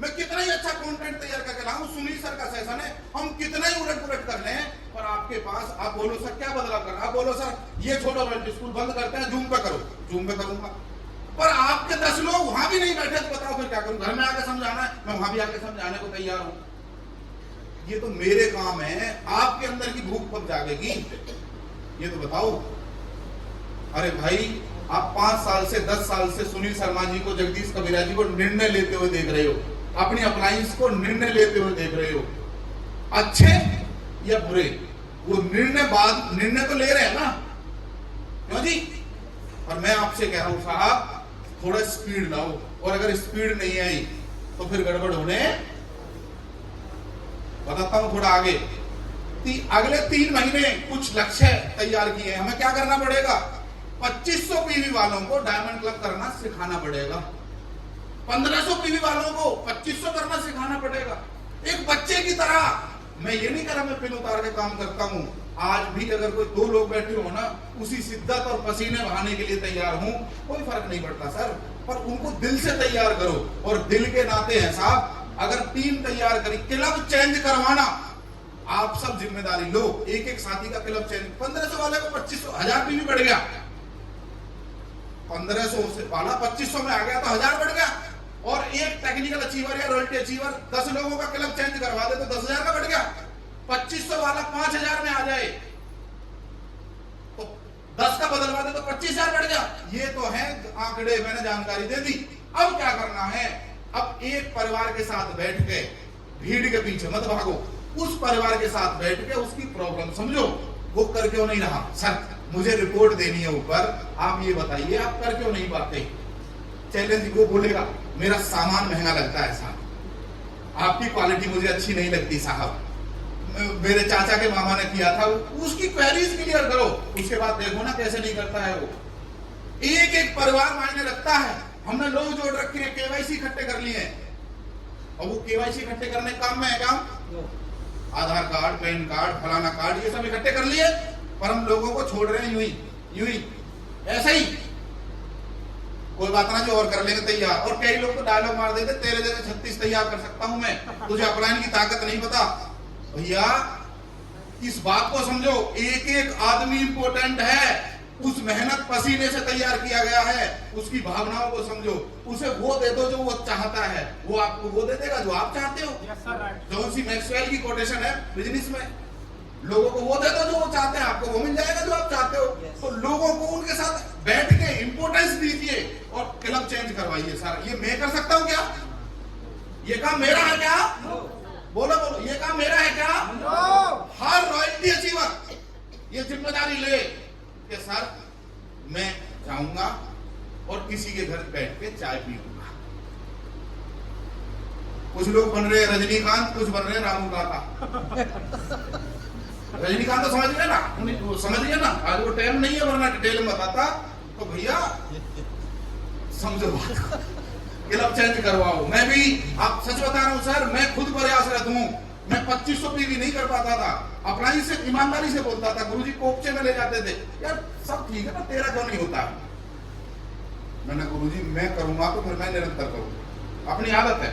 मैं कितना ही अच्छा कंटेंट तैयार करके लाऊं, सुनील सर का सेशन है, हम कितना ही उलट पुलट कर लें, पर आपके पास आप बोलो सर क्या बदलाव करना, आप बोलो सर ये छोड़ो, स्कूल बंद करते हैं, जूम पे करो, जूम पे करूंगा। पर आपके 10 लोग वहां भी नहीं बैठे तो बताओ फिर क्या करूं? घर में आके समझाना है, मैं वहां भी आके समझाने को तैयार हूं। ये तो मेरे काम है, आपके अंदर की भूख कब जागेगी ये तो बताओ। अरे भाई आप 5 साल से 10 साल से सुनील शर्मा जी को, जगदीश कबीरा जी को निर्णय लेते हुए देख रहे हो, अपनी अप्लायंस को निर्णय लेते हुए देख रहे हो, अच्छे या बुरे, वो निर्णय तो ले रहे हैं ना, क्यों जी? और मैं आपसे कह रहा हूं साहब, थोड़ा स्पीड लाओ, और अगर स्पीड नहीं आई तो फिर गड़बड़ होने। बताता हूं थोड़ा आगे। अगले 3 महीने कुछ लक्ष्य तैयार किए हैं। हमें क्या करना पड़ेगा? 2500 पीवी वालों को डायमंड क्लब करना सिखाना पड़ेगा, 1500 पीवी वालों को 2500 करना सिखाना पड़ेगा, एक बच्चे की तरह। मैं ये नहीं कह रहा मैं पिन उतार के काम करता हूं, आज भी अगर कोई 2 लोग बैठे हो ना, उसी शिद्दत और पसीने बहाने के लिए तैयार हूं, कोई फर्क नहीं पड़ता सर, पर उनको दिल से तैयार करो। और दिल के नाते हैं साहब, अगर टीम तैयार करी, क्लब चेंज करवाना आप सब जिम्मेदारी लो, एक साथी का क्लब चेंज, 1500 वाले को 2500, 1000 भी बढ़ गया, 1500 से वाला 2500 में आ गया तो 1000 बढ़ गया। और एक टेक्निकल अचीवर या रॉयल्टी अचीवर 10 लोगों का क्लब चेंज करवा दे तो 10,000 का बढ़ गया। 2500 वाला 5000 में आ जाए तो 10 का बदलवा दे तो 25,000 बढ़ गया। ये तो है आंकड़े, मैंने जानकारी दे दी। अब क्या करना है? अब एक परिवार के साथ बैठ के, भीड़ के पीछे मत भागो, उस परिवार के साथ बैठ के उसकी प्रॉब्लम समझो। वो कर क्यों नहीं रहा? सर मुझे रिपोर्ट देनी है ऊपर, आप ये बताइए आप कर क्यों नहीं पाते? चैलेंज वो बोलेगा मेरा सामान महंगा लगता है साहब, आपकी क्वालिटी मुझे अच्छी नहीं लगती साहब, मेरे चाचा के मामा ने किया था, उसकी क्वेरीज क्लियर करो। उसके बाद देखो ना कैसे नहीं करता है वो। एक एक परिवार मायने रखता है। हमने लोग जोड़ रखे हैं, केवाईसी इकट्ठे कर लिए हैं, और वो केवाईसी इकट्ठे करने काम में है काम, आधार कार्ड, पैन कार्ड, फलाना कार्ड, ये सब इकट्ठे कर लिए, पर हम लोगों को छोड़ रहे हैं यूं ही ऐसा ही। कोई बात ना, जो और कर लेंगे तैयार। और कई लोग तो डायलॉग मार देते, तेरे जैसे 36 तैयार कर सकता हूं मैं, तुझे अपलाइन की ताकत नहीं पता। भैया इस बात को समझो, एक एक आदमी इंपॉर्टेंट है, उस मेहनत पसीने से तैयार किया गया है, उसकी भावनाओं को समझो। उसे वो दे दो जो वो चाहता है, वो आपको वो दे देगा जो आप चाहते हो। जॉन सी मैक्सवेल की कोटेशन है बिजनेस में, लोगों को वो दे दो जो वो चाहते हैं, आपको वो मिल जाएगा जो आप चाहते हो। तो लोगों को उनके साथ बैठ के इंपोर्टेंस दीजिए और क्लब चेंज करवाइए। सर ये मैं कर सकता हूँ क्या? ये काम मेरा है क्या? बोलो बोलो, ये काम मेरा है क्या? हर रॉयल्टी अचीवर ये जिम्मेदारी ले कि सर मैं जाऊंगा और किसी के घर बैठ के चाय पीऊंगा। कुछ लोग बन रहे रजनीकांत, कुछ बन रहे रामू काका। रजनीकांत तो समझ गए ना, समझ गए ना, आज वो टाइम नहीं है, वरना डिटेल में बताता। तो भैया समझो बात, क्लब चेंज करवाओ। मैं भी आप सच बता रहा हूं सर, मैं खुद प्रयासरत हूं। मैं 2500 पीवी नहीं कर पाता था, अपना ही से ईमानदारी से बोलता था। गुरुजी कोपचे में ले जाते थे, यार सब ठीक है ना, तेरा क्यों नहीं होता? मैंने गुरुजी मैं करूंगा तो फिर मैं निरंतर करूंगा, अपनी आदत है।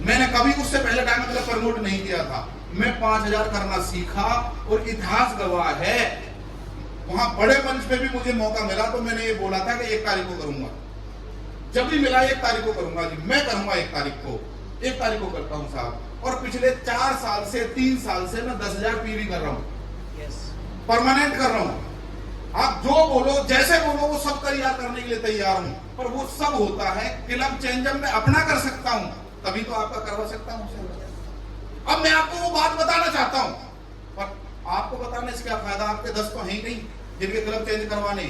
मैंने कभी उससे पहले टाइम में प्रमोट नहीं किया था। मैं 5000 करना सीखा और इतिहास गवाह है, वहां बड़े मंच पे भी मुझे मौका मिला तो मैंने ये बोला था कि 1 तारीख को करूंगा। जब भी मिला 1 तारीख को करूंगा जी, मैं करूंगा 1 तारीख को, 1 तारीख को करता हूं साहब। और पिछले 4 साल से 3 साल से मैं 10,000 पीवी कर रहा हूं, परमानेंट कर रहा हूं। आप जो बोलो जैसे बोलो वो सब तैयार करने के लिए तैयार हूं, पर वो सब होता है क्लब चेंज मैं अपना कर सकता हूं, तभी तो आपका करवा सकता हूं। अब मैं आपको वो बात बताना चाहता हूं, पर आपको बताने से क्या फायदा, आपके 10 तो है ही नहीं जिनके क्लब चेंज करवाने।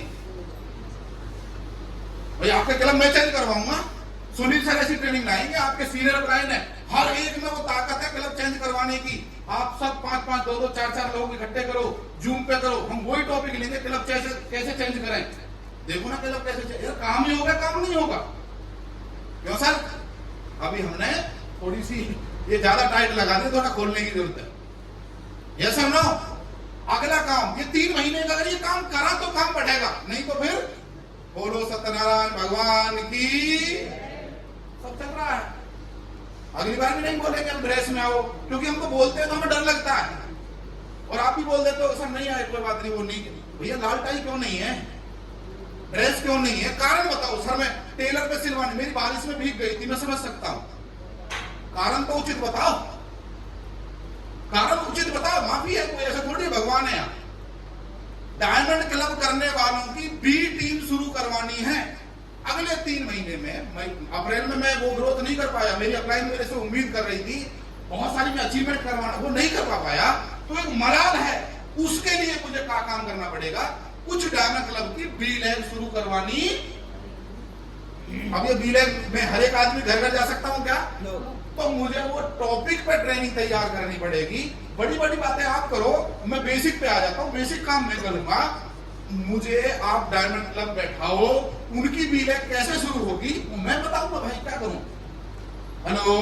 भाई आपके क्लब मैं चेंज करवाऊंगा, सुनील सर ऐसी ट्रेनिंग लाएंगे, आपके सीनियर अपलाइन है, हर एक में वो ताकत है क्लब चेंज करवाने की। आप सब 5-5, 2-2, 4-4 लोग इकट्ठे करो, जूम पे करो, हम वही टॉपिक लेंगे, क्लब कैसे चेंज करें। देखो ना क्लब कैसे, यार काम ही होगा, काम नहीं होगा। क्यों सर? अभी हमने थोड़ी सी ये ज्यादा टाइट लगा दी, थोड़ा खोलने की जरूरत है। यस और नो? अगला काम ये 3 महीने का, अगर ये काम करा तो काम बढ़ेगा, नहीं तो फिर बोलो सत्यनारायण भगवान की। सब चल रहा है, अगली बार भी नहीं बोलेंगे हम ड्रेस में आओ, क्योंकि हमको बोलते हैं तो हमें डर लगता है। और आप भी बोल देते हो सर नहीं आए, कोई बात नहीं, वो नहीं। भैया लाल टाई क्यों नहीं है, ड्रेस क्यों नहीं है, कारण बताओ। सर मैं टेलर पे सिलवानी, मेरी बारिश में भीग गई थी, मैं समझ सकता हूं, कारण तो उचित बताओ, कारण उचित बताओ। माफी है, कोई ऐसा थोड़ी भगवान है। डायमंड क्लब करने वालों की बी टीम शुरू करवानी है अगले 3 महीने में। अप्रैल में मैं वो ग्रोथ नहीं कर पाया, मेरी अपलाइन मेरे से उम्मीद कर रही थी, बहुत सारी मैं अचीवमेंट करवाना, वो नहीं कर पाया। तो एक मलाल है, उसके लिए मुझे क्या काम करना पड़ेगा, कुछ डायमंड क्लब की बी लैब शुरू करवानी। अब ये बी लैब में हर एक आदमी घर घर जा सकता हूं क्या? तो मुझे वो टॉपिक पे ट्रेनिंग तैयार करनी पड़ेगी। बड़ी बड़ी बातें आप करो, मैं बेसिक पे आ जाता हूँ, बेसिक काम मैं करूंगा। मुझे आप डायमंड क्लब बैठाओ, उनकी बी लैब कैसे शुरू होगी मैं बताऊंगा भाई, क्या करूं। हेलो,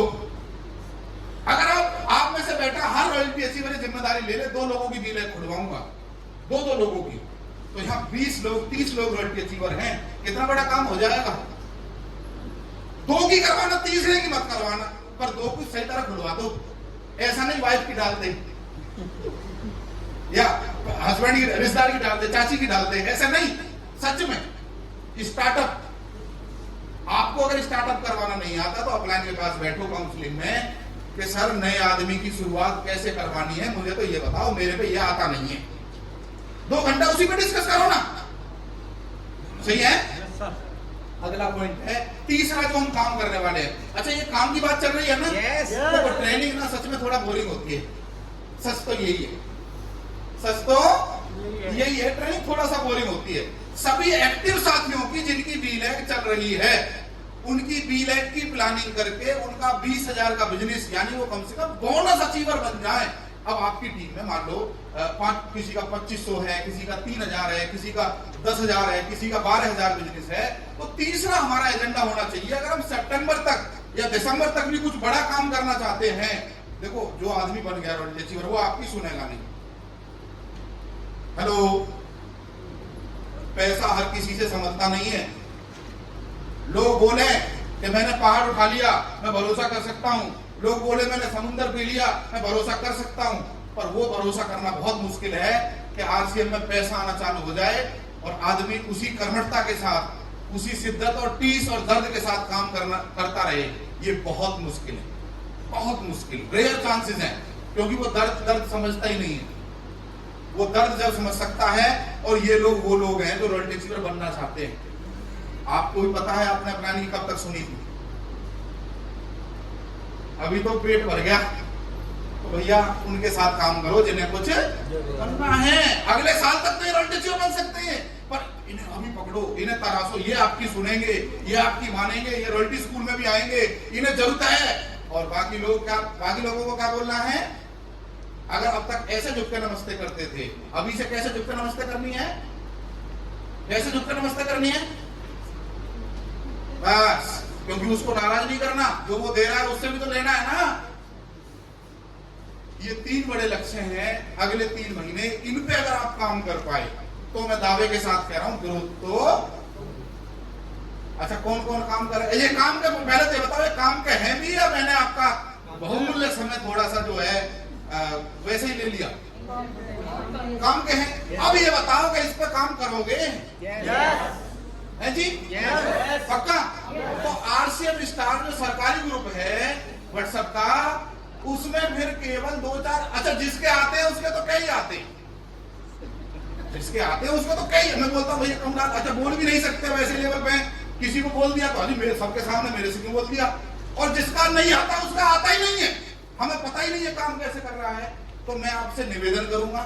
अगर आप में से बैठा हर रॉयल्टी अचीवर जिम्मेदारी ले ले, 2 लोगों की बी लैब खुलवाऊंगा, 2 लोगों की, तो यहाँ 20 लोग 30 लोग रॉयल्टी अचीवर हैं, कितना बड़ा काम हो जाएगा। 2 की करवाना, तीसरे की मत करवाना, पर 2 को सही तरह खुलवा दो। ऐसा नहीं वाइफ की डाल दे या हस्बैंड की, रिश्तेदार की डाल दे, चाची की डाल दे, ऐसा नहीं। सच में स्टार्टअप, आपको अगर स्टार्टअप करवाना नहीं आता तो अपलाइन के पास बैठो काउंसलिंग में कि सर नए आदमी की शुरुआत कैसे करवानी है, मुझे तो ये बताओ, मेरे पे ये आता नहीं है। 2 घंटा उसी पे डिस्कस करो ना, सही है। अगला पॉइंट है तीसरा जो हम काम करने वाले हैं। अच्छा, ये काम की बात चल रही है ना? Yes. तो ट्रेनिंग ना सच में थोड़ा बोरिंग होती है। सच तो यही है, सच तो यही है, ट्रेनिंग थोड़ा सा बोरिंग होती है। सभी एक्टिव साथियों की जिनकी बीलैग चल रही है, उनकी बीलैग की प्लानिंग करके उनका 20,000 का बिजनेस, यानी वो कम से कम बोनस अचीवर बन जाए। अब आपकी टीम में मान लो किसी का 2500 है, किसी का 3000 है, किसी का 10,000 है, किसी का 12,000 बिजनेस है, तो तीसरा हमारा एजेंडा होना चाहिए। अगर हम सितंबर तक या दिसंबर तक भी कुछ बड़ा काम करना चाहते हैं, देखो जो आदमी बन गया वर्ल्ड अचीवर, वो आपकी सुनेगा नहीं। हेलो, पैसा हर किसी से समझता नहीं है। लोग बोले कि मैंने पहाड़ उठा लिया, मैं भरोसा कर सकता हूं। लोग बोले मैंने समुद्र पी लिया, मैं भरोसा कर सकता हूं। पर वो भरोसा करना बहुत मुश्किल है कि आरसीएम में पैसा आना चालू हो जाए और आदमी उसी कर्मठता के साथ, उसी शिद्दत और टीस और दर्द के साथ काम करता रहे। ये बहुत मुश्किल है, बहुत मुश्किल, रेयर चांसेस हैं, क्योंकि वो दर्द समझता ही नहीं है। वो दर्द जब समझ सकता है, और ये लोग वो लोग हैं जो वर्ल्ड अचीवर बनना चाहते हैं। आपको भी पता है, आपने प्लानिंग कब तक सुनी थी? अभी तो पेट भर गया, तो भैया उनके साथ काम करो जिन्हें कुछ बनना है। अगले साल तक तो ये वर्ल्ड अचीवर बन सकते हैं, पर इन्हें अभी पकड़ो, इन्हें तराशो, ये आपकी सुनेंगे, ये आपकी मानेंगे, ये रॉयल्टी स्कूल में भी आएंगे, इन्हें जरूरत है। और बाकी लोगों को क्या बोलना है? अगर अब तक ऐसे झुक के नमस्ते करते थे, अभी से कैसे झुक के नमस्ते करनी है? कैसे झुक के नमस्ते करनी है? बस, क्योंकि उसको नाराज नहीं करना, जो वो दे रहा है उससे भी तो लेना है ना। ये 3 बड़े लक्ष्य हैं अगले 3 महीने। इन पे अगर आप काम कर पाए तो मैं दावे के साथ कह रहा हूं ग्रोथ तो। अच्छा, कौन कौन काम कर रहे हैं? ये काम के पहले तो बताओ, ये काम के हैं भी या मैंने आपका बहुमूल्य समय थोड़ा सा जो है वैसे ही ले लिया? काम के हैं। अब ये बताओ कि इस पे काम करोगे? है जी? पक्का? तो आरसीएम स्टार जो सरकारी ग्रुप है व्हाट्सएप का, उसमें फिर केवल 2-4, अच्छा जिसके आते हैं उसके तो कई आते हैं, जिसके आते हैं उसको तो कई। मैं बोलता हूँ भैया कम, अच्छा बोल भी नहीं सकते वैसे लेवल पे, किसी को बोल दिया तो अभी मेरे सबके सामने मेरे से क्यों बोल दिया। और जिसका नहीं आता उसका आता ही नहीं है, हमें पता ही नहीं है काम कैसे कर रहा है। तो मैं आपसे निवेदन करूंगा,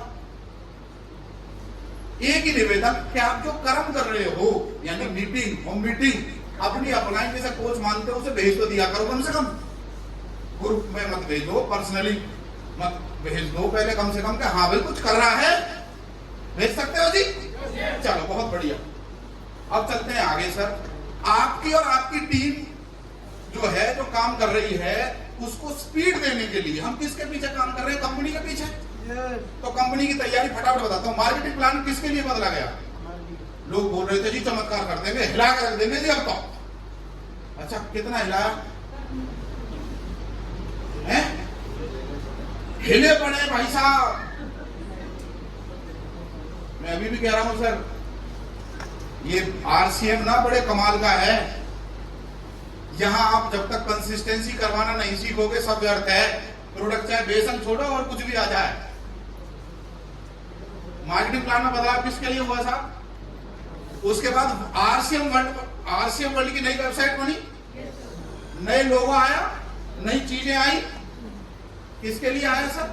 एक ही निवेदन कि आप जो कर्म कर रहे हो, यानी मीटिंग, होम मीटिंग, अपनी अपलाइन जैसे कोच मानते हो उसे भेज तो दिया करो कम से कम। ग्रुप में मत भेजो, पर्सनली मत भेज दो पहले कम से कम कि हाँ भाई कुछ कर रहा है। भेज सकते हो जी? चलो बहुत बढ़िया। अब चलते हैं आगे सर। आपकी और आपकी टीम जो है, जो काम कर रही है, उसको स्पीड देने के लिए हम किसके पीछे काम कर रहे हैं? कंपनी के पीछे। तो कंपनी की तैयारी फटाफट बताता हूँ। मार्केटिंग प्लान किसके लिए बदला गया? लोग बोल रहे थे जी चमत्कार कर देंगे, हिला कर रख देंगे जी अब तो। अच्छा, कितना हिलाया है? हिले पड़े भाई साहब। मैं अभी भी कह रहा हूं सर, ये आरसीएम ना बड़े कमाल का है। यहां आप जब तक कंसिस्टेंसी करवाना नहीं सीखोगे सब व्यर्थ है। प्रोडक्ट चाहे बेसन छोड़ो और कुछ भी आ जाए। मार्केटिंग प्लान में बदलाव किसके लिए हुआ साहब? उसके बाद आरसीएम वर्ल्ड की नई वेबसाइट बनी, नए लोगो आया, नई चीजें आई। किसके लिए आया सर?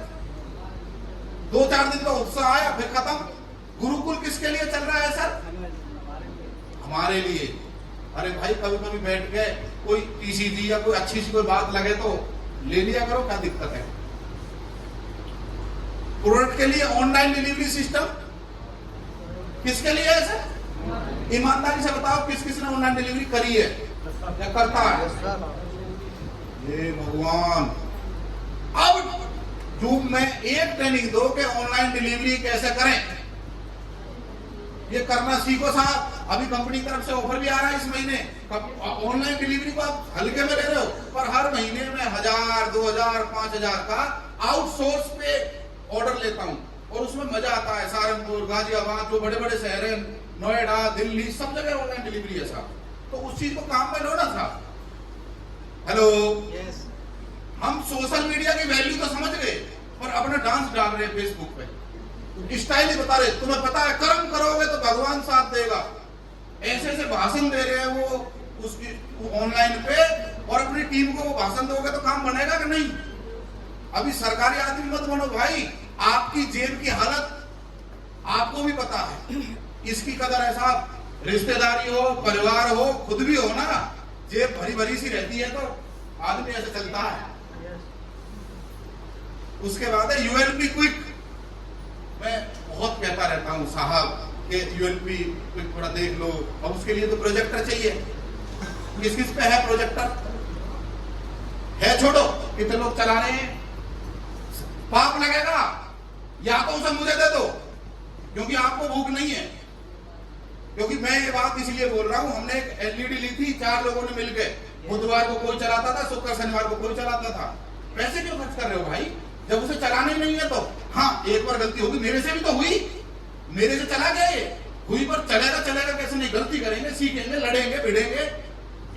2-4 दिन का उत्साह आया, फिर खत्म। गुरुकुल किसके लिए चल रहा है सर? हमारे लिए। अरे भाई कभी कभी बैठ गए, कोई टीसीजी या कोई अच्छी सी कोई बात लगे तो ले लिया करो, क्या दिक्कत है? प्रोडक्ट के लिए ऑनलाइन डिलीवरी सिस्टम किसके लिए है सर? ईमानदारी से बताओ, किस किस ने ऑनलाइन डिलीवरी करी है या करता है? ये भगवान। अब जूम में एक ट्रेनिंग दो कि ऑनलाइन डिलीवरी कैसे करें, ये करना सीखो साहब। अभी कंपनी की तरफ से ऑफर भी आ रहा है इस महीने। ऑनलाइन डिलीवरी को आप हल्के में ले रहे हो, पर हर महीने में 1000, 2000, 5000 का आउटसोर्स पे ऑर्डर लेता हूं और उसमें मजा आता है। सहारनपुर, गाजियाबाद, जो बड़े बड़े शहर हैं, नोएडा, दिल्ली, सब जगह ऑनलाइन डिलीवरी है साहब। तो उस चीज को काम में लो ना साहब। हेलो, हम सोशल मीडिया की वैल्यू तो समझ गए, पर अपना डांस डाल रहे हैं फेसबुक पे, स्टाइल ही बता रहे। तुम्हें पता है कर्म करोगे तो भगवान साथ देगा, ऐसे ऐसे भाषण दे रहे हैं वो उसकी ऑनलाइन पे, और अपनी टीम को वो भाषण दोगे तो काम बनेगा कि नहीं? अभी सरकारी आदमी मत बनो भाई, आपकी जेब की हालत आपको भी पता है, इसकी कदर है साहब। रिश्तेदारी हो, परिवार हो, खुद भी हो ना, जेब भरी भरी सी रहती है तो आदमी ऐसे चलता है। उसके बाद है यूएलपी क्विक। मैं बहुत कहता रहता हूं साहब कि यूएलपी क्विक थोड़ा देख लो, अब उसके लिए तो प्रोजेक्टर चाहिए। किस किस पे है प्रोजेक्टर? है छोड़ो, कितने लोग चला रहे हैं? पाप लगेगा, या तो उसे मुझे दे दो क्योंकि आपको भूख नहीं है। क्योंकि मैं ये बात इसलिए बोल रहा हूं, हमने एक एलईडी ली थी 4 लोगों ने मिलकर, बुधवार को कोई चलाता था, शुक्र शनिवार को कोई चलाता था। पैसे क्यों खर्च कर रहे हो भाई जब उसे चलाना ही नहीं है? तो हाँ, एक बार गलती होगी, मेरे से भी तो हुई, मेरे से चला गया ये हुई, पर चलेगा चलेगा कैसे नहीं? गलती करेंगे, सीखेंगे, लड़ेंगे भिड़ेंगे।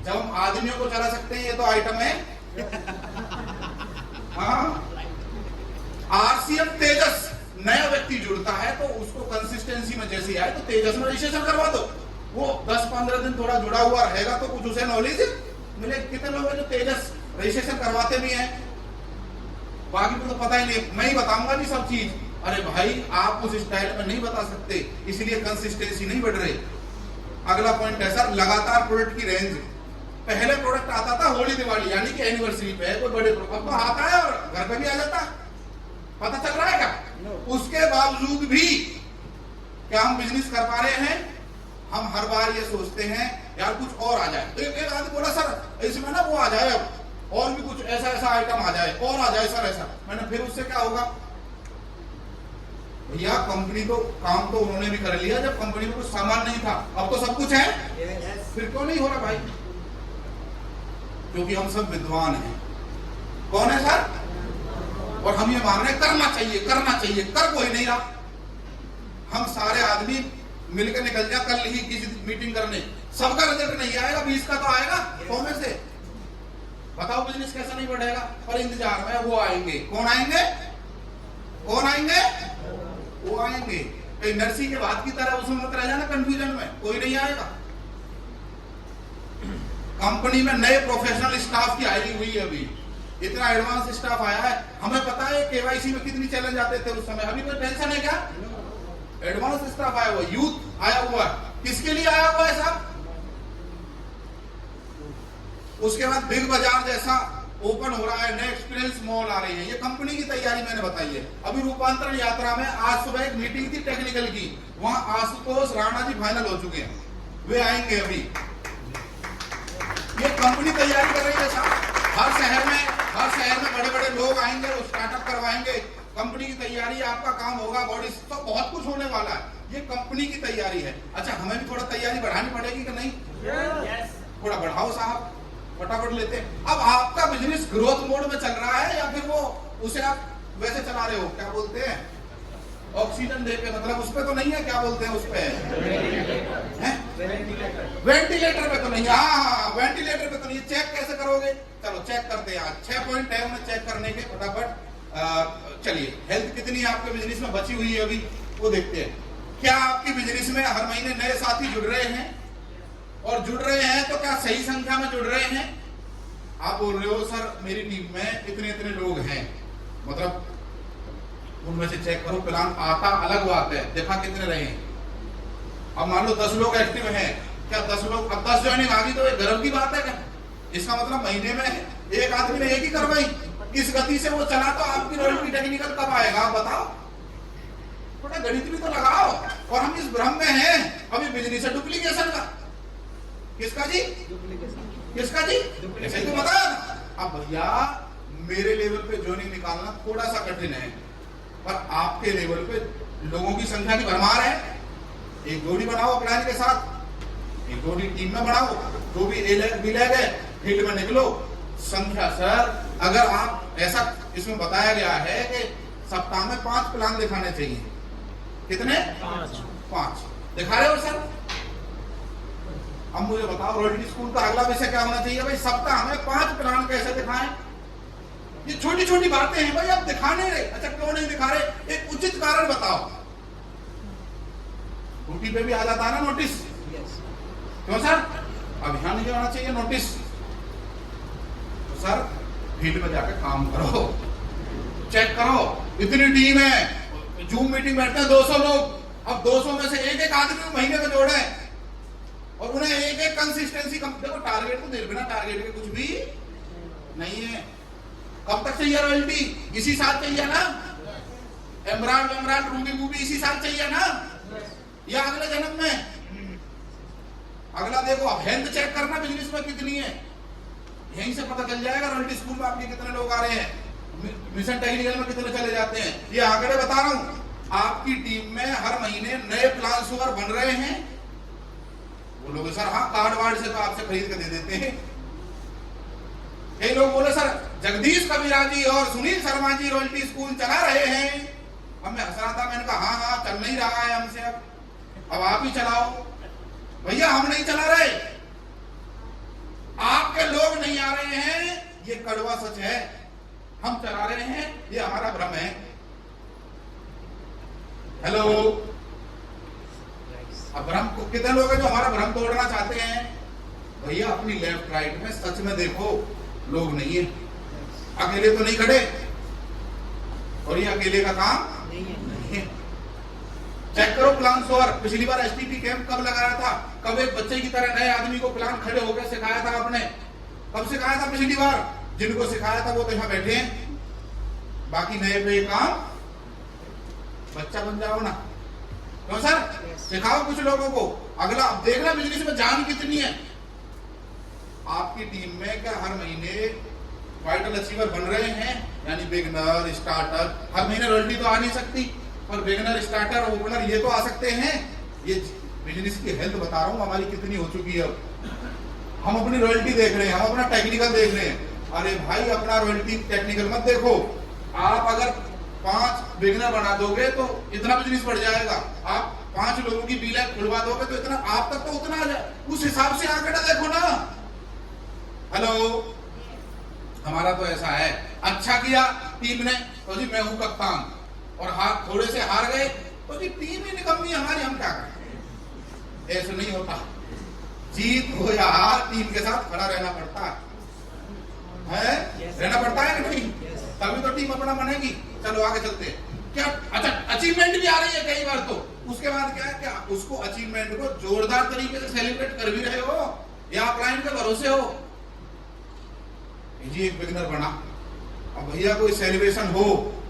जब हम आदमियों को चला सकते हैं, ये तो आइटम है। हाँ, आरसीएम तेजस नया व्यक्ति जुड़ता है तो उसको कंसिस्टेंसी में जैसे आए तो तेजस में रजिस्ट्रेशन करवा दो। वो 10-15 दिन थोड़ा जुड़ा हुआ रहेगा तो कुछ उसे नॉलेज मिले। कितने लोग हैं जो तेजस रजिस्ट्रेशन करवाते भी हैं, बाकी को तो पता ही नहीं। मैं ही बताऊंगा जी सब चीज। अरे भाई, आप उस स्टाइल में नहीं बता सकते, इसलिए कंसिस्टेंसी नहीं बढ़ रही। अगला पॉइंट है सर, लगातार प्रोडक्ट की रेंज। पहले प्रोडक्ट आता था होली दिवाली यानी कि एनिवर्सरी पे कोई बड़े प्रोडक्ट, अब तो आता है और घर पे भी आ जाता है। पता चल रहा है क्या? उसके बावजूद भी क्या हम बिजनेस कर पा रहे हैं? हम हर बार ये सोचते हैं यार कुछ और आ जाए। तो एक आदमी बोला सर इसमें ना वो आ जाए, अब और भी कुछ ऐसा ऐसा आइटम आ जाए, और आ जाए सर ऐसा। मैंने फिर उससे क्या होगा भैया? कंपनी तो काम तो उन्होंने भी कर लिया जब कंपनी में कुछ सामान नहीं था, अब तो सब कुछ है। फिर क्यों नहीं हो रहा भाई? क्योंकि हम सब विद्वान हैं। कौन है सर? और हम ये मान रहे हैं करना चाहिए करना चाहिए, कर कोई नहीं रहा। हम सारे आदमी मिलकर निकल जा कल ही किसी मीटिंग करने, सबका रिजल्ट नहीं आएगा, 20 का तो आएगा 100 में से। बताओ बिजनेस कैसा नहीं बढ़ेगा? पर इंतजार में वो आएंगे। कौन आएंगे? कौन आएंगे? वो आएंगे। कहीं नर्सी के बाद की तरह उसमें मत रह जाना कंफ्यूजन में, कोई नहीं आएगा। कंपनी में नए प्रोफेशनल स्टाफ की हायरिंग हुई है, अभी इतना एडवांस स्टाफ आया है। हमें पता है केवाईसी में कितनी चैलेंज आते थे उस समय, अभी कोई टेंशन है क्या? एडवांस स्टाफ आया हुआ, यूथ आया हुआ। किसके लिए आया हुआ है साहब? उसके बाद बिग बाजार जैसा ओपन हो रहा है, नए एक्सपीरियंस मॉल आ रही है। ये कंपनी की तैयारी मैंने बताई है। अभी रूपांतरण यात्रा में आज सुबह एक मीटिंग थी टेक्निकल की, वहां आशुतोष राणा जी फाइनल हो चुके हैं, वे आएंगे अभी। ये कंपनी तैयारी कर रही है साहब। हर शहर में बड़े बड़े लोग आएंगे, वो स्टार्टअप करवाएंगे। कंपनी की तैयारी, आपका काम होगा, बॉडी तो बहुत कुछ होने वाला है। ये कंपनी की तैयारी है। अच्छा, हमें भी थोड़ा तैयारी बढ़ानी पड़ेगी कि नहीं? थोड़ा बढ़ाओ साहब, फटाफट लेते। अब आपका बिजनेस ग्रोथ मोड में चल रहा है या फिर वो उसे आप वैसे चला रहे हो, क्या बोलते हैं, ऑक्सीजन दे के, मतलब उस पे तो नहीं है, क्या बोलते हैं उस पे, वेंटिलेटर पे तो नहीं है। हाँ, वेंटिलेटर पे तो नहीं है। चेक कैसे करोगे? चलो चेक करते हैं आज। 6 पॉइंट है उन्हें चेक करने के, फटाफट। चलिए, हेल्थ कितनी है आपके बिजनेस में बची हुई है अभी, वो देखते हैं। क्या आपके बिजनेस में हर महीने नए साथी जुड़ रहे हैं? और जुड़ रहे हैं तो क्या सही संख्या में जुड़ रहे हैं? आप बोल रहे हो सर मेरी टीम में इतने इतने लोग हैं, मतलब उनमें से चेक करो, प्लान आता अलग बात है, देखा कितने रहे हैं। अब मान लो 10 लोग एक्टिव हैं, क्या 10 लोग, अब 10 ज्वाइनिंग आ गई तो एक गर्व की बात है क्या? इसका मतलब महीने में एक आदमी ने एक ही करवाई, इस गति से वो चला तो आपकी रॉयल्टी टेक्निकल कब आएगा आप बताओ? थोड़ा गणित भी तो लगाओ। और हम इस भ्रम में हैं अभी बिजनेस है डुप्लीकेशन का। किसका जी? किसका जी? ऐसे तो बता। अब भैया मेरे लेवल पे ज्वाइनिंग निकालना थोड़ा सा कठिन है, पर आपके लेवल पे लोगों की संख्या की भरमार है। एक जोड़ी बनाओ प्लान के साथ, एक जोड़ी टीम में बनाओ, जो भी बी लैग है फील्ड में निकलो। संख्या सर, अगर आप ऐसा, इसमें बताया गया है कि सप्ताह में 5 प्लान दिखाने चाहिए। कितने? 5 दिखा रहे हो सर? अब मुझे बताओ रॉयल्टी स्कूल का अगला विषय क्या होना चाहिए भाई? सप्ताह में 5 प्लान कैसे दिखाएं? ये छोटी छोटी बातें हैं भाई, आप दिखाने रहे। अच्छा, क्यों नहीं दिखा रहे? एक उचित कारण बताओ। ड्यूटी पे भी आ जाता है ना नोटिस, क्यों सर? अभियान नहीं होना चाहिए, नोटिस। तो सर फील्ड में जाकर काम करो, चेक करो। इतनी टीम है, जूम मीटिंग बैठते हैं 200 लोग, अब 200 में से एक एक आदमी महीने में जोड़े और उन्हें एक एक कंसिस्टेंसी देखो, टारगेट तो दे, बिना टारगेट के कुछ भी नहीं है। कब तक चाहिए रॉयल्टी? इसी साल चाहिए ना? इमरान रूबी मूवी इसी साल चाहिए ना, या अगले जन्म में? अगला देखो, अब हेल्थ चेक करना बिजनेस में कितनी है, यहीं से पता चल जाएगा। रॉयल्टी स्कूल में आपके कितने लोग आ रहे हैं, मिशन टेक्निकल में कितने चले जाते हैं, ये आंकड़े बता रहा हूं। आपकी टीम में हर महीने नए प्लान सुअर बन रहे हैं। बोलोगे सर हाँ कार्ड वार्ड से तो आपसे खरीद के दे देते हैं। कई लोग बोले सर जगदीश कबीरा जी और सुनील शर्मा जी रॉयल्टी स्कूल चला रहे हैं। अब मैं हंस रहा था, मैंने कहा हाँ चल नहीं रहा है हमसे, अब आप ही चलाओ। भैया हम नहीं चला रहे, आपके लोग नहीं आ रहे हैं, ये कड़वा सच है। हम चला रहे हैं, ये हमारा भ्रम है। हेलो, अब भ्रम कितने लोग हैं जो हमारा भ्रम तोड़ना चाहते हैं? भैया अपनी लेफ्ट राइट में सच में देखो, लोग नहीं है, अकेले तो नहीं खड़े, और ये अकेले का काम नहीं है। चेक करो प्लान सोअर। पिछली बार एसटीपी कैंप कब लगाया था? कब एक बच्चे की तरह नए आदमी को प्लान खड़े होकर सिखाया था आपने? कब सिखाया था पिछली बार? जिनको सिखाया था वो तो यहां बैठे हैं, बाकी नए पे काम बच्चा बन जाओ ना। क्यों सर? सिखाओ कुछ लोगों को। अगला अब देखना बिजनेस में जान कितनी है। आपकी टीम में क्या हर महीने वाइटल अचीवर बन रहे हैं, यानी बिगनर स्टार्टर। हर महीने रॉयल्टी तो आ नहीं सकती, पर बिगनर स्टार्टर ओपनर ये तो आ सकते हैं। ये बिजनेस की हेल्थ बता रहा हूं हमारी कितनी हो चुकी है। हम अपनी रॉयल्टी देख रहे हैं, हम अपना टेक्निकल देख रहे हैं। अरे भाई अपना रॉयल्टी टेक्निकल मत देखो। आप अगर 5 बिगनर बना दोगे तो इतना बिजनेस बढ़ जाएगा। आप 5 लोगों की बीलैक खुलवा दोगे तो इतना, आप तक तो उतना आ जाए। उस हिसाब से आंकड़ा देखो ना। हेलो, हमारा तो ऐसा है, अच्छा किया टीम ने तो जी मैं हूं कप्तान, और हाथ थोड़े से हार गए तो जी टीम ही निकम्मी हमारी, हम क्या करें? ऐसे नहीं होता। जीत हो या हार टीम के साथ खड़ा रहना पड़ता है, रहना पड़ता है कि नहीं? तभी तो टीम अपना बनेगी। चलो आगे चलते हैं। क्या अच्छा अचीवमेंट भी आ रही है कई बार, तो उसके बाद क्या है, क्या उसको अचीवमेंट को जोरदार तरीके से सेलिब्रेट कर भी रहे हो या क्लाइंट के भरोसे हो? जी एक बिगिनर बना, अब भैया कोई सेलिब्रेशन हो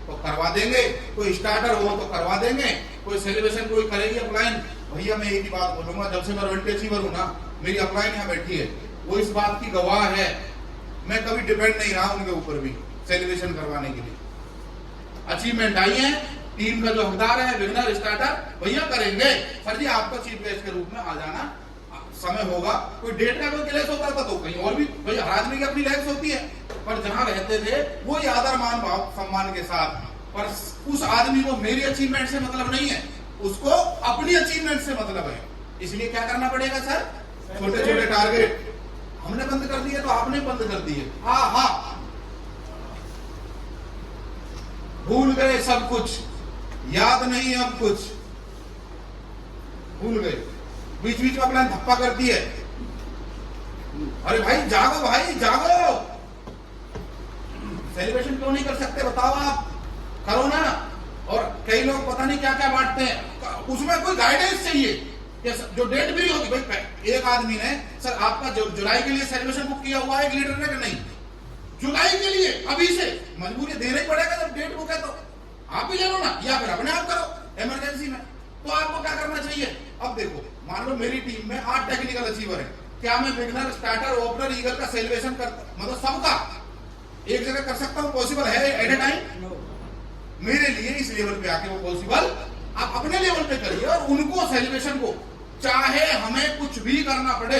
तो करवा देंगे, कोई स्टार्टर हो तो करवा देंगे, कोई सेलिब्रेशन कोई करेगी अपलाइन। भैया मैं एक ही बात बोलूंगा, जब से मैं रॉयल्टी अचीवर हूं ना, मेरी अपलाइन यहाँ बैठी है, वो इस बात की गवाह है। मैं कभी डिपेंड नहीं रहा उनके ऊपर भी सेलिब्रेशन करवाने के लिए। अचीवमेंट आई है, टीम का जो हकदार है बिगिनर स्टार्टर, भैया करेंगे। सर जी आपका चीफ गेस्ट के रूप में आ जाना, समय होगा। कोई डेट का कोई क्लेश होता था तो कहीं और भी, भैया हर आदमी की अपनी लैक्स होती है, पर जहां रहते थे वो आदर मान भाव सम्मान के साथ। पर उस आदमी को मेरी अचीवमेंट से मतलब नहीं है, उसको अपनी अचीवमेंट से मतलब है। इसलिए क्या करना पड़ेगा सर? छोटे छोटे टारगेट हमने बंद कर दिए तो आपने बंद कर दिए। हाँ हाँ, भूल गए सब कुछ, याद नहीं अब कुछ, भूल गए। बीच बीच में अपना धप्पा करती है। अरे भाई जागो, भाई जागो। सेलिब्रेशन क्यों नहीं कर सकते बताओ? आप करो ना। और कई लोग पता नहीं क्या क्या बांटते हैं, उसमें कोई गाइडेंस चाहिए। जो डेट भी होगी भाई, एक आदमी ने सर आपका जुलाई के लिए सेलिब्रेशन बुक किया हुआ है एक लीडर ने कि नहीं, जुलाई के लिए अभी से मजबूरी देना ही पड़ेगा। जब डेट बुक है तो आप भी जानो ना, या फिर अपने आप करो इमरजेंसी में। तो आपको क्या करना चाहिए? अब देखो, मान लो मेरी टीम में 8 टेक्निकल अचीवर है, क्या मैं बिगिनर स्टार्टर ओपनर ईगल का सेलिब्रेशन करता, मतलब सबका एक जगह कर सकता हूं? पॉसिबल है एट ए टाइम? मेरे लिए इस लेवल पे आके वो पॉसिबल आप अपने लेवल पे करिए, और उनको सेलिब्रेशन को चाहे हमें कुछ भी करना पड़े,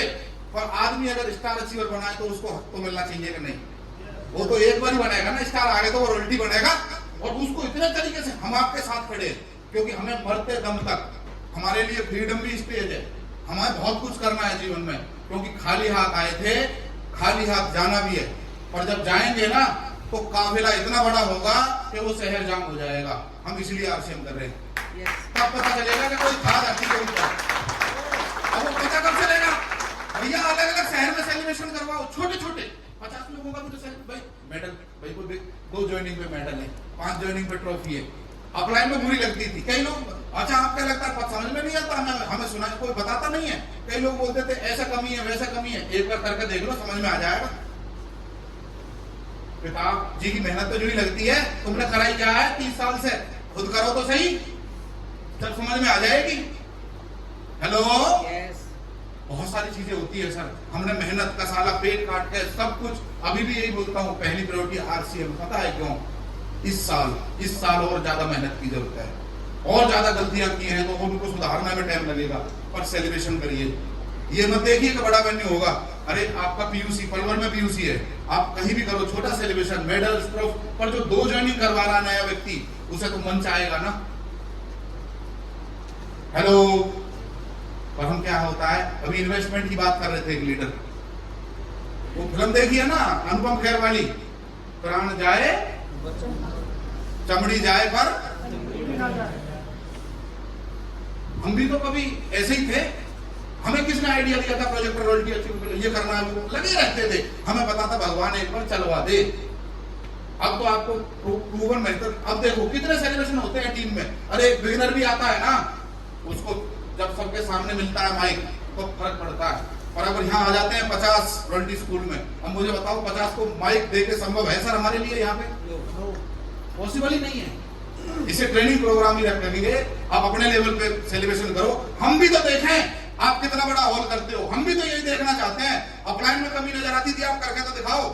पर आदमी अगर स्टार अचीवर बनाए तो उसको हक तो मिलना चाहिए कि नहीं? वो तो एक बार ही बनेगा ना स्टार, आगे तो वो रॉयल्टी बनेगा। और उसको इतने तरीके से हम आपके साथ खड़े, क्योंकि हमें मरते दम तक हमारे लिए फ्रीडम भी स्टेज है। हमें बहुत कुछ करना है जीवन में, क्योंकि खाली हाथ आए थे, खाली हाथ जाना भी है। पर जब जाएंगे ना तो काफिला इतना बड़ा होगा कि वो शहर जाम हो जाएगा। हम इसलिए आरसीएम कर रहे हैं। तब पता चलेगा कि कोई था धरती के ऊपर। अब वो पता कब चलेगा? अगर शहर में सेलिब्रेशन करवाओ छोटे छोटे 50 लोगों का भी तो भाई मेडल, भाई को 2 ज्वाइनिंग पे मेडल है, 5 ज्वाइनिंग पे ट्रॉफी है। अपलाइन में बुरी लगती थी कई लोग। अच्छा आप क्या लगता है समझ में नहीं आता, हमें सुना कोई बताता नहीं है। कई लोग बोलते थे ऐसा कमी है वैसा कमी है, एक बार करके देख लो समझ में आ जाएगा। पिताब जी की मेहनत तो जो ही लगती है, तुमने कराई क्या है 30 साल से, खुद करो तो सही, जब समझ में आ जाएगी। हेलो बहुत सारी चीजें होती है सर, हमने मेहनत का साला पेट काट के सब कुछ। अभी भी यही बोलता हूँ पहली प्रायोरिटी आरसीएम, पता है क्यों? इस साल और ज्यादा मेहनत की जरूरत है, और ज्यादा गलतियां की हैं तो उनको सुधारने में टाइम लगेगा, पर सेलिब्रेशन करिए। ये मत देखिए कि बड़ा वेन्यू होगा। अरे आपका पीयूसी पलवल में पीयूसी है, आप कहीं भी करो छोटा सेलिब्रेशन, मेडल ट्रॉफी, पर जो 2 ज्वाइनिंग करवा रहा नया व्यक्ति उसे तो मन चाहेगा ना। हेलो, पर हम क्या होता है, अभी इन्वेस्टमेंट की बात कर रहे थे एक लीडर, वो फिल्म देखी है ना अनुपम खेर वाली, प्राण जाए चमड़ी जाए पर। हम भी तो कभी ऐसे ही थे, हमें किसने आइडिया दिया था प्रोजेक्ट रॉयल्टी अचीव ये करना है, वो लगे रहते थे, हमें पता था भगवान एक बार चलवा दे। अब तो आपको प्रूवन मेथड, अब देखो कितने सेलिब्रेशन होते हैं टीम में। अरे बिगिनर भी आता है ना, उसको जब सबके सामने मिलता है माइक तो फर्क पड़ता है। और अगर यहाँ आ जाते हैं 50 रॉयल्टी स्कूल में, अब मुझे बताओ 50 को माइक देके संभव है सर हमारे लिए? यहाँ पे पॉसिबल ही नहीं है। इसे ट्रेनिंग प्रोग्राम ही रखेंगे, आप अपने लेवल पे सेलिब्रेशन करो। हम भी तो देखें आप कितना बड़ा हॉल करते हो, हम भी तो यही देखना चाहते हैं। अपलाइन में कमी नजर आती थी, आप करके तो दिखाओ।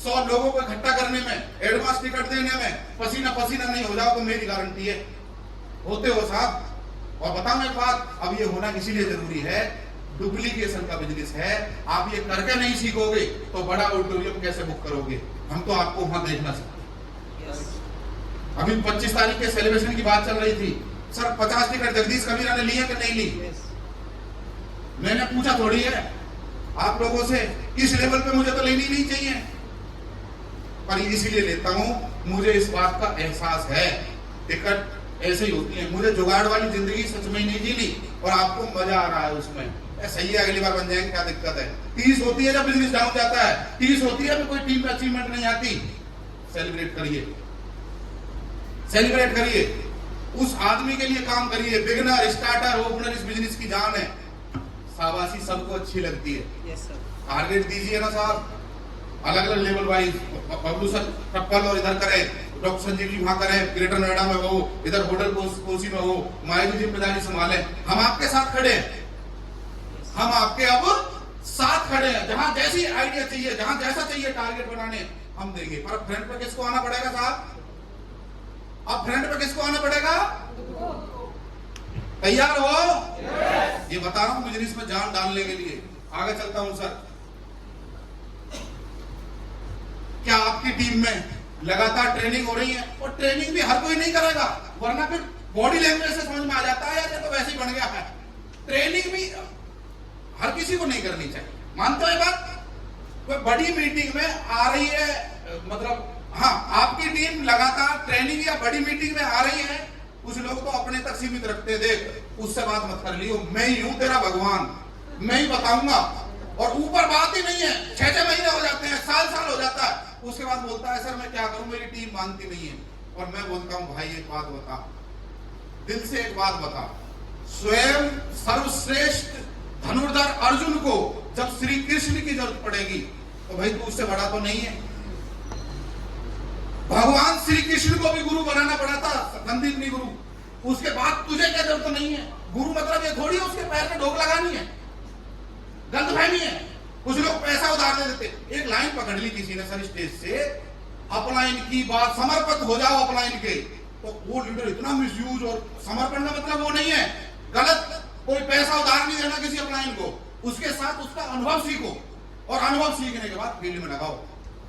100 लोगों को इकट्ठा करने में, एडवांस टिकट देने में पसीना पसीना नहीं हो जाओ तो मेरी गारंटी है होते हो साहब। और बताऊं एक बात, अब ये होना इसीलिए जरूरी है, डुप्लीकेशन का बिजनेस है। आप ये करके नहीं सीखोगे तो बड़ा ऑडिटोरियम कैसे बुक करोगे? हम तो आपको वहां देखना सकते। अभी 25 तारीख के सेलिब्रेशन की बात चल रही थी, सर 50 टिकट जगदीश कबीरा ने लिए कि नहीं ली? मैंने पूछा थोड़ी है आप लोगों से, इस लेवल पे मुझे तो लेनी नहीं चाहिए, पर इसलिए लेता हूं मुझे इस बात का एहसास है टिकट ऐसे ही होती है। मुझे जुगाड़ वाली जिंदगी सच में नहीं जीनी, और आपको मजा आ रहा है उसमें। सही है, अगली बार बन जाएंगे, क्या दिक्कत है? 30 होती है जब बिजनेस डाउन जाता है, 30 होती है कोई टीम में अचीवमेंट नहीं आती। सेलिब्रेट करिए, सेलिब्रेट करिए, उस आदमी के लिए काम करिए। बिगिनर, स्टार्टर, ओपनर इस बिजनेस की जान है। शाबाशी सबको अच्छी लगती है। टारगेट दीजिए ना साहब, अलग अलग लेवल वाइज। बबलू सर टप्पल और इधर करे, डॉक्टर संजीव जी वहां करे, ग्रेटर नोएडा में हो, इधर होटल कोसी में हो, माया की जिम्मेदारी संभाले। हम आपके साथ खड़े हैं, हम आपके अब साथ खड़े हैं। जहां जैसी आइडिया चाहिए, जहां जैसा चाहिए टारगेट बनाने हम देंगे। पर फ्रंट पे किसको आना पड़ेगा साहब? अब फ्रंट पे किसको आना पड़ेगा? तैयार हो? ये बता रहा हूं बिजनेस में जान डालने के लिए। आगे चलता हूं सर, क्या आपकी टीम में लगातार ट्रेनिंग हो रही है? और ट्रेनिंग भी हर कोई नहीं करेगा, वरना फिर बॉडी लैंग्वेज से समझ में आ जाता है यार ये तो वैसे ही बन गया है। ट्रेनिंग भी हर किसी को नहीं करनी चाहिए, मानते हो ये बात? कोई बड़ी मीटिंग में आ रही है, मतलब हाँ आपकी टीम लगातार ट्रेनिंग या बड़ी मीटिंग में आ रही है, कुछ लोग तो अपने तक सीमित रखते, देख उससे बात मत कर लियो, मैं ही हूं तेरा भगवान, मैं ही बताऊंगा। और ऊपर बात ही नहीं है, 6-6 महीने हो जाते हैं, साल हो जाता है, उसके बाद बोलता है सर मैं क्या करूं, मेरी टीम मानती नहीं है। और मैं बोलता हूं भाई एक बात बता, दिल से एक बात बता, स्वयं सर्वश्रेष्ठ धनुर्धर अर्जुन को जब श्री कृष्ण की जरूरत पड़ेगी तो भाई तू उससे बड़ा तो नहीं है। भगवान श्री कृष्ण को भी गुरु बनाना पड़ा था, संदीपनी गुरु, उसके बाद तुझे क्या जरूरत नहीं है? गुरु मतलब ये थोड़ी है उसके पैर में ढोक लगानी है, गलतफहमी है। कुछ लोग पैसा उधार दे देते। एक लाइन पकड़ ली किसी ने सर स्टेज से, अपलाइन की बात, समर्पित हो जाओ अपलाइन के, तो वो लीडर इतना मिसयूज, और समर्पण का मतलब वो नहीं है गलत, कोई पैसा उधार नहीं देना किसी अपलाइन को, उसके साथ उसका अनुभव सीखो, और अनुभव सीखने के बाद फील्ड में लगाओ,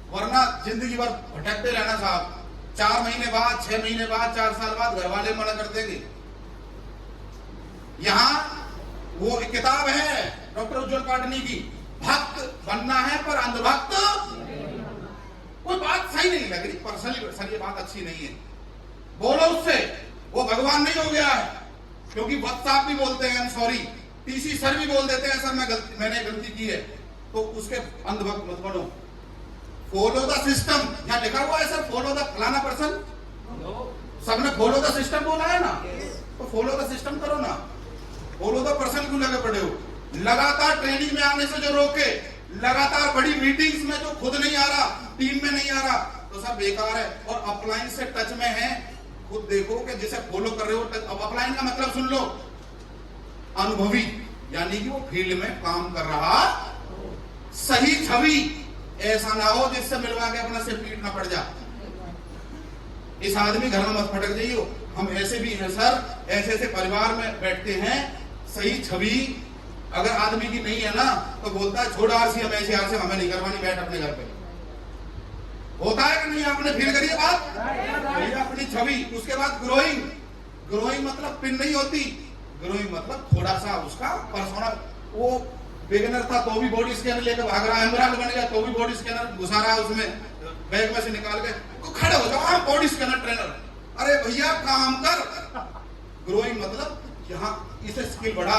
वरना जिंदगी भर भटकते रहना साहब। 4 महीने बाद, 6 महीने बाद, 4 साल बाद घर वाले मना कर देंगे। यहाँ वो एक किताब है डॉक्टर उज्जवल पाटनी की, भक्त बनना है पर अंधभक्त। कोई बात सही नहीं लग रही पर्सनली, सर ये बात अच्छी नहीं है, बोलो उससे, वो भगवान नहीं हो गया है। क्योंकि वक्त साहब भी बोलते हैं सॉरी, टीसी सर भी बोल देते हैं सर मैंने गलती की है, तो उसके अंधभक्त मत बनो। फॉलो द सिस्टम, यहाँ लिखा हुआ है सर, फॉलो द फलाना पर्सन, सबने फॉलो द सिस्टम बोला है ना, तो फॉलो द सिस्टम करो ना। फॉलो द पर्सन क्यों लगे पड़े हो? लगातार ट्रेनिंग में आने से जो रोके, लगातार बड़ी मीटिंग्स में जो खुद नहीं आ रहा, टीम में नहीं आ रहा, तो सब बेकार है। और अपलाइन से टच में है, खुद देखो कि जिसे फॉलो कर रहे हो। अब अपलाइन का मतलब सुन लो, अनुभवी, यानी कि वो फील्ड में काम कर रहा, सही छवि, ऐसा ना हो जिससे मिलवा के अपना सिर पीट ना पड़ जा। इस आदमी घर में मत फटक जाइयो। हम ऐसे भी हैं सर, ऐसे ऐसे परिवार में बैठते हैं, सही छवि अगर आदमी की नहीं है ना, तो बोलता है छोड़ आरसी, हम ऐसे आरसी हमें नहीं करवानी, बैठ अपने घर पे। होता है कि नहीं? आपने फील करी है बात? भैया अपनी छवि। उसके बाद ग्रोइंग। ग्रोइंग मतलब पिन नहीं होती, ग्रोइंग मतलब थोड़ा सा उसका पर्सोना। वो बिगिनर था तो भी बॉडी स्कैनर लेकर भाग रहा है, एमराल्ड बन गया तो भी बॉडी स्कैनर घुसा रहा है उसमें, बैग में से निकाल के। तो खड़े हो जाओ, बॉडी स्कैनर ट्रेनर। अरे भैया काम कर। ग्रोइंग मतलब यहाँ इसे स्किल बढ़ा,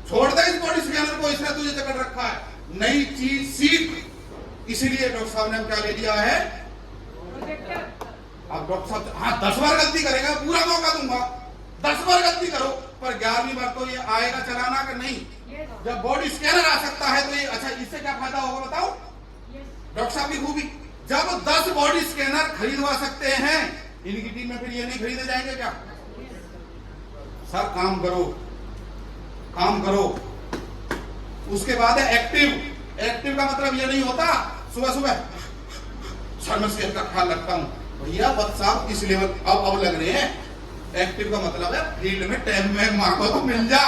छोड़ दे इस बॉडी स्कैनर को, इसने तुझे जकड़ रखा है, नई चीज सीख। इसीलिए डॉक्टर साहब ने क्या ले लिया है? अब डॉक्टर साहब हाँ 10 बार गलती करेगा, पूरा मौका दूंगा, 10 बार गलती करो, पर 11वीं बार तो ये आएगा चलाना कि नहीं। जब बॉडी स्कैनर आ सकता है तो ये अच्छा, इससे क्या फायदा होगा बताओ? डॉक्टर साहब की खूबी, जब 10 बॉडी स्कैनर खरीदवा सकते हैं, इनकी टीम में फिर ये नहीं खरीदे जाएंगे क्या? सर काम करो, काम करो। उसके बाद है एक्टिव। एक्टिव का मतलब ये नहीं होता सुबह सुबह सर मैं सेहत का ख्याल रखता हूं। भैया बद साहब इस लेवल अब लग रहे हैं। एक्टिव का मतलब है फील्ड में टाइम में मांगो तो मिल जा।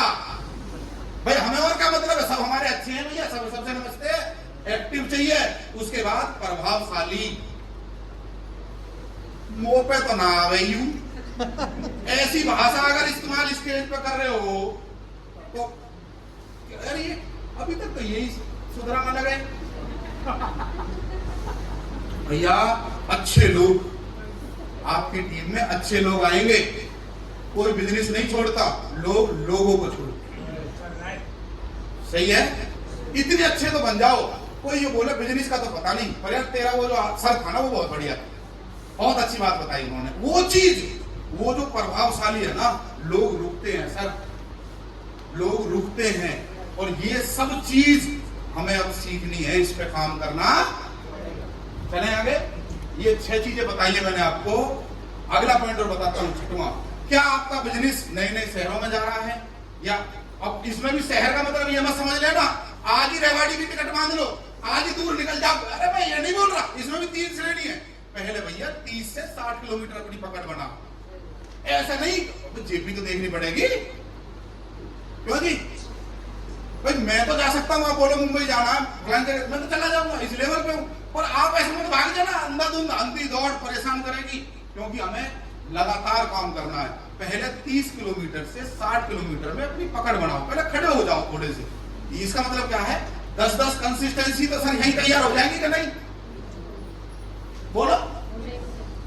भाई हमें और क्या मतलब है, सब हमारे अच्छे हैं भैया, सब सबसे नमस्ते। एक्टिव चाहिए। उसके बाद प्रभावशाली। मुंह पे तो ना आवे यूं ऐसी भाषा अगर इस्तेमाल स्टेज पे कर रहे हो तो अरे अभी तक तो यही सुधरा न लगे। भैया अच्छे लोग आपकी टीम में, अच्छे लोग आएंगे। कोई बिजनेस नहीं छोड़ता, लोग लोगों को छोड़ते। सही है? इतने अच्छे तो बन जाओ। कोई ये बोले बिजनेस का तो पता नहीं, पर यार तेरा वो जो सर था ना वो बहुत बढ़िया था, बहुत अच्छी बात बताई उन्होंने। वो चीज, वो जो प्रभावशाली है ना, लोग रुकते हैं सर, लोग रुकते हैं। और ये सब चीज हमें अब सीखनी है, इस पे काम करना। चलें आगे। ये 6 चीजें बताइए मैंने आपको। अगला पॉइंट और बताता हूँ, 6वां। क्या आपका बिजनेस नए नए शहरों में जा रहा है? या अब इसमें भी शहर का मतलब ये मत समझ लेना आज ही रेवाड़ी की टिकट बांध लो, आज ही दूर निकल जाओ। अरे मैं ये नहीं बोल रहा, इसमें भी 3 श्रेणी है। पहले भैया 30 से 60 किलोमीटर अपनी पकड़ बना। ऐसा नहीं, जेपी तो देखनी पड़ेगी। क्यों जी? भाई मैं तो जा सकता हूँ, आप बोलो मुंबई जाना है, मैं तो चला जाऊंगा, इस लेवल पे हूँ। और आप ऐसे में भाग जाना, अंधाधुंध अंधी दौड़ परेशान करेगी। क्योंकि हमें लगातार काम करना है। पहले 30 किलोमीटर से 60 किलोमीटर में अपनी पकड़ बनाओ, पहले खड़े हो जाओ थोड़े से। इसका मतलब क्या है? 10-10 कंसिस्टेंसी तो सर यहीं तैयार हो जाएगी कि नहीं? बोलो।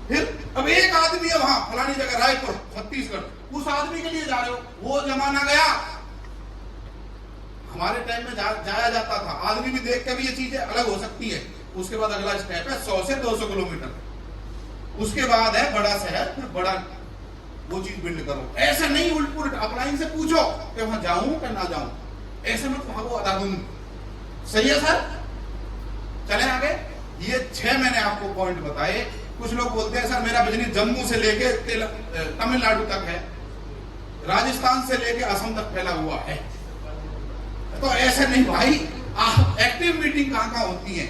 फिर अब एक आदमी है वहां फलानी जगह रायपुर छत्तीसगढ़, उस आदमी के लिए जा रहे हो, वो जमाना गया। हमारे टाइम में जाया जाता था, आदमी भी देख के भी ये चीजें अलग हो सकती है। उसके बाद अगला स्टेप है 100 से 200 किलोमीटर। उसके बाद है बड़ा शहर, फिर बड़ा वो चीज बिल्ड करो। ऐसे नहीं उल्ट पुलट अपलाइन से पूछो कि वहां जाऊं कि ना जाऊं, ऐसे मत भागो अदागुंद। सही है सर? चलें आगे। ये 6 मैंने आपको पॉइंट बताए। कुछ लोग बोलते हैं सर मेरा बिजनेस जम्मू से लेके तमिलनाडु तक है, राजस्थान से लेके असम तक फैला हुआ है। तो ऐसे नहीं भाई, आप एक्टिव मीटिंग कहां होती है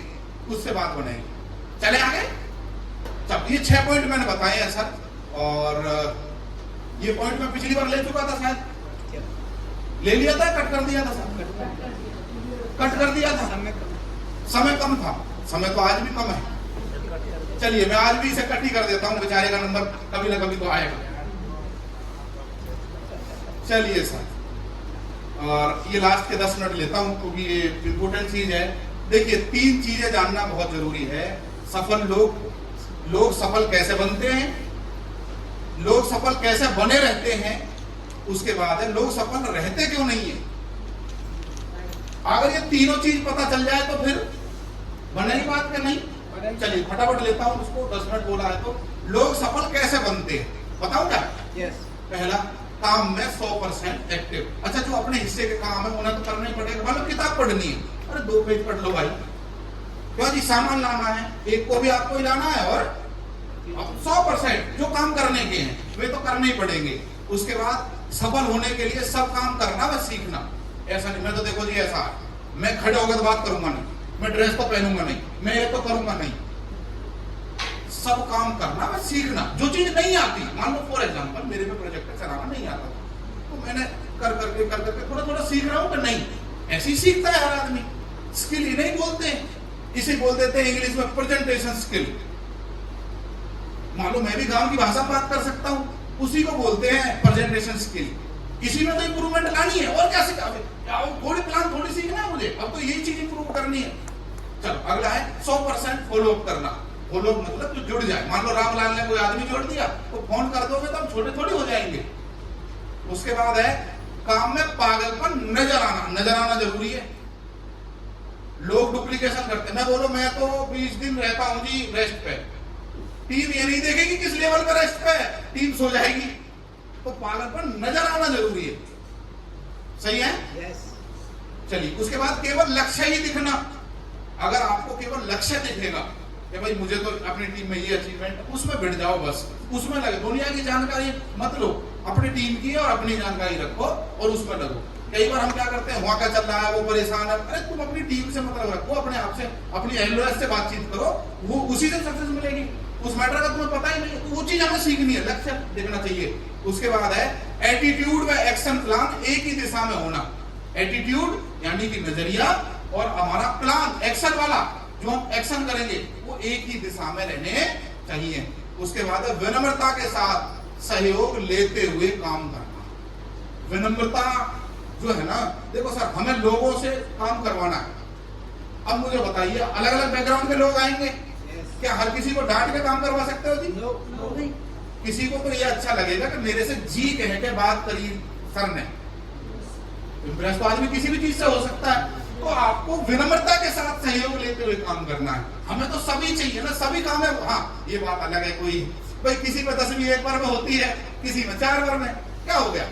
उससे बात बनेगी। चले आगे। जब ये 6 पॉइंट मैंने बताए हैं सर, और ये पॉइंट मैं पिछली बार ले चुका था, शायद ले लिया था, कट कर दिया था सर, कट कर दिया था। समय कम था, समय तो आज भी कम है। चलिए मैं आज भी इसे कट ही कर देता हूं, बेचारे का नंबर कभी ना कभी तो आएगा। चलिए सर, और ये लास्ट के 10 मिनट लेता हूं क्योंकि ये इंपोर्टेंट चीज है। देखिए 3 चीजें जानना बहुत जरूरी है। सफल लोग सफल कैसे बनते हैं, लोग सफल कैसे बने रहते हैं, उसके बाद है लोग सफल रहते क्यों नहीं है। अगर ये तीनों चीज पता चल जाए तो फिर बने ही बात के नहीं। चलिए फटाफट लेता हूं उसको, 10 मिनट बोला है तो। लोग सफल कैसे बनते हैं बताऊं क्या? यस। पहला, काम में 100% एक्टिव। अच्छा, जो अपने हिस्से के काम है उन्हें तो करना ही पड़ेगा। मतलब किताब पढ़नी है, अरे 2 पेज पढ़ लो भाई। क्यों जी, सामान लाना है, एक को भी आपको ही लाना है, और 100% जो काम करने के हैं वे तो करने ही पड़ेंगे। उसके बाद सफल होने के लिए सब काम करना व सीखना। ऐसा नहीं, मैं तो देखो जी ऐसा मैं खड़े होकर बात करूंगा नहीं, मैं ड्रेस तो पहनूंगा नहीं, मैं ये तो करूंगा नहीं। सब काम करना व सीखना। जो चीज नहीं आती, मान लो फॉर एग्जांपल मेरे पे प्रोजेक्टर चलाना नहीं आता तो मैंने कर करके थोड़ा थोड़ा सीख रहा हूं कि नहीं। ऐसे ही सीखता है हर आदमी। स्किल ही नहीं बोलते, इसे बोल देते हैं इंग्लिश में प्रेजेंटेशन स्किल। मान लो मैं भी गांव की भाषा में बात कर सकता हूं, उसी को बोलते हैं प्रेजेंटेशन स्किल। इसी में तो इंप्रूवमेंट लानी है, और क्या सीखा? थोड़ी प्लान थोड़ी सीखना है मुझे, अब तो यही चीज इंप्रूव करनी है। चलो अगला है 100% फॉलो अप करना। फॉलो अप मतलब जो जुड़ जाए। मान लो रामलाल ने कोई आदमी जोड़ दिया तो फोन कर दोगे तो हम छोटे थोड़ी हो जाएंगे। उसके बाद है काम में पागलपन नजर आना। नजर आना जरूरी है। लोग डुप्लीकेशन करते हैं। मैं बोलो मैं तो 20 दिन रहता हूं जी रेस्ट पे, टीम ये नहीं देखेगी किस लेवल पर रेस्ट पे है, टीम सो जाएगी। तो पागलपन नजर आना जरूरी है। सही है? यस। चलिए उसके बाद केवल लक्ष्य ही दिखना। अगर आपको केवल लक्ष्य दिखेगा कि भाई मुझे तो अपनी टीम में ये अचीवमेंट, उसमें भिड़ जाओ बस, उसमें लगे। दुनिया की जानकारी मत लो, अपनी टीम की और अपनी जानकारी रखो और उसमें लगो। कई बार हम क्या करते हैं, वहां का चल रहा है, वो परेशान है, अरे तुम अपनी टीम से मतलब रखो, अपने आप से, अपनी एम्प्लॉयज से बातचीत करो, वो उसी से सक्सेस मिलेगी। उस मैटर का तुम्हें पता ही नहीं, तो वो चीज हमें सीखनी है, लक्ष्य देखना चाहिए। उसके बाद है एटीट्यूड व एक्शन प्लान एक ही दिशा में होना। एटीट्यूड यानी कि नजरिया, और हमारा प्लान एक्शन वाला जो हम एक्शन करेंगे वो एक ही दिशा में रहने चाहिए। उसके बाद है विनम्रता के साथ सहयोग लेते हुए काम करना। विनम्रता जो है ना, देखो सर हमें लोगों से काम करवाना है। अब मुझे बताइए, अलग अलग बैकग्राउंड के लोग आएंगे, क्या हर किसी को डांट के काम करवा सकते हो जी? नहीं। किसी को तो ये अच्छा लगेगा कि मेरे से जी कह के बात करी सर ने। इम्प्रेस तो आदमी किसी भी चीज से हो सकता है। तो आपको विनम्रता के साथ सहयोग लेते हुए काम करना है। हमें तो सभी चाहिए ना, सभी काम है। हाँ ये बात अलग है, कोई किसी पे 10वीं एक बार में होती है, किसी में 4 बार में, क्या हो गया?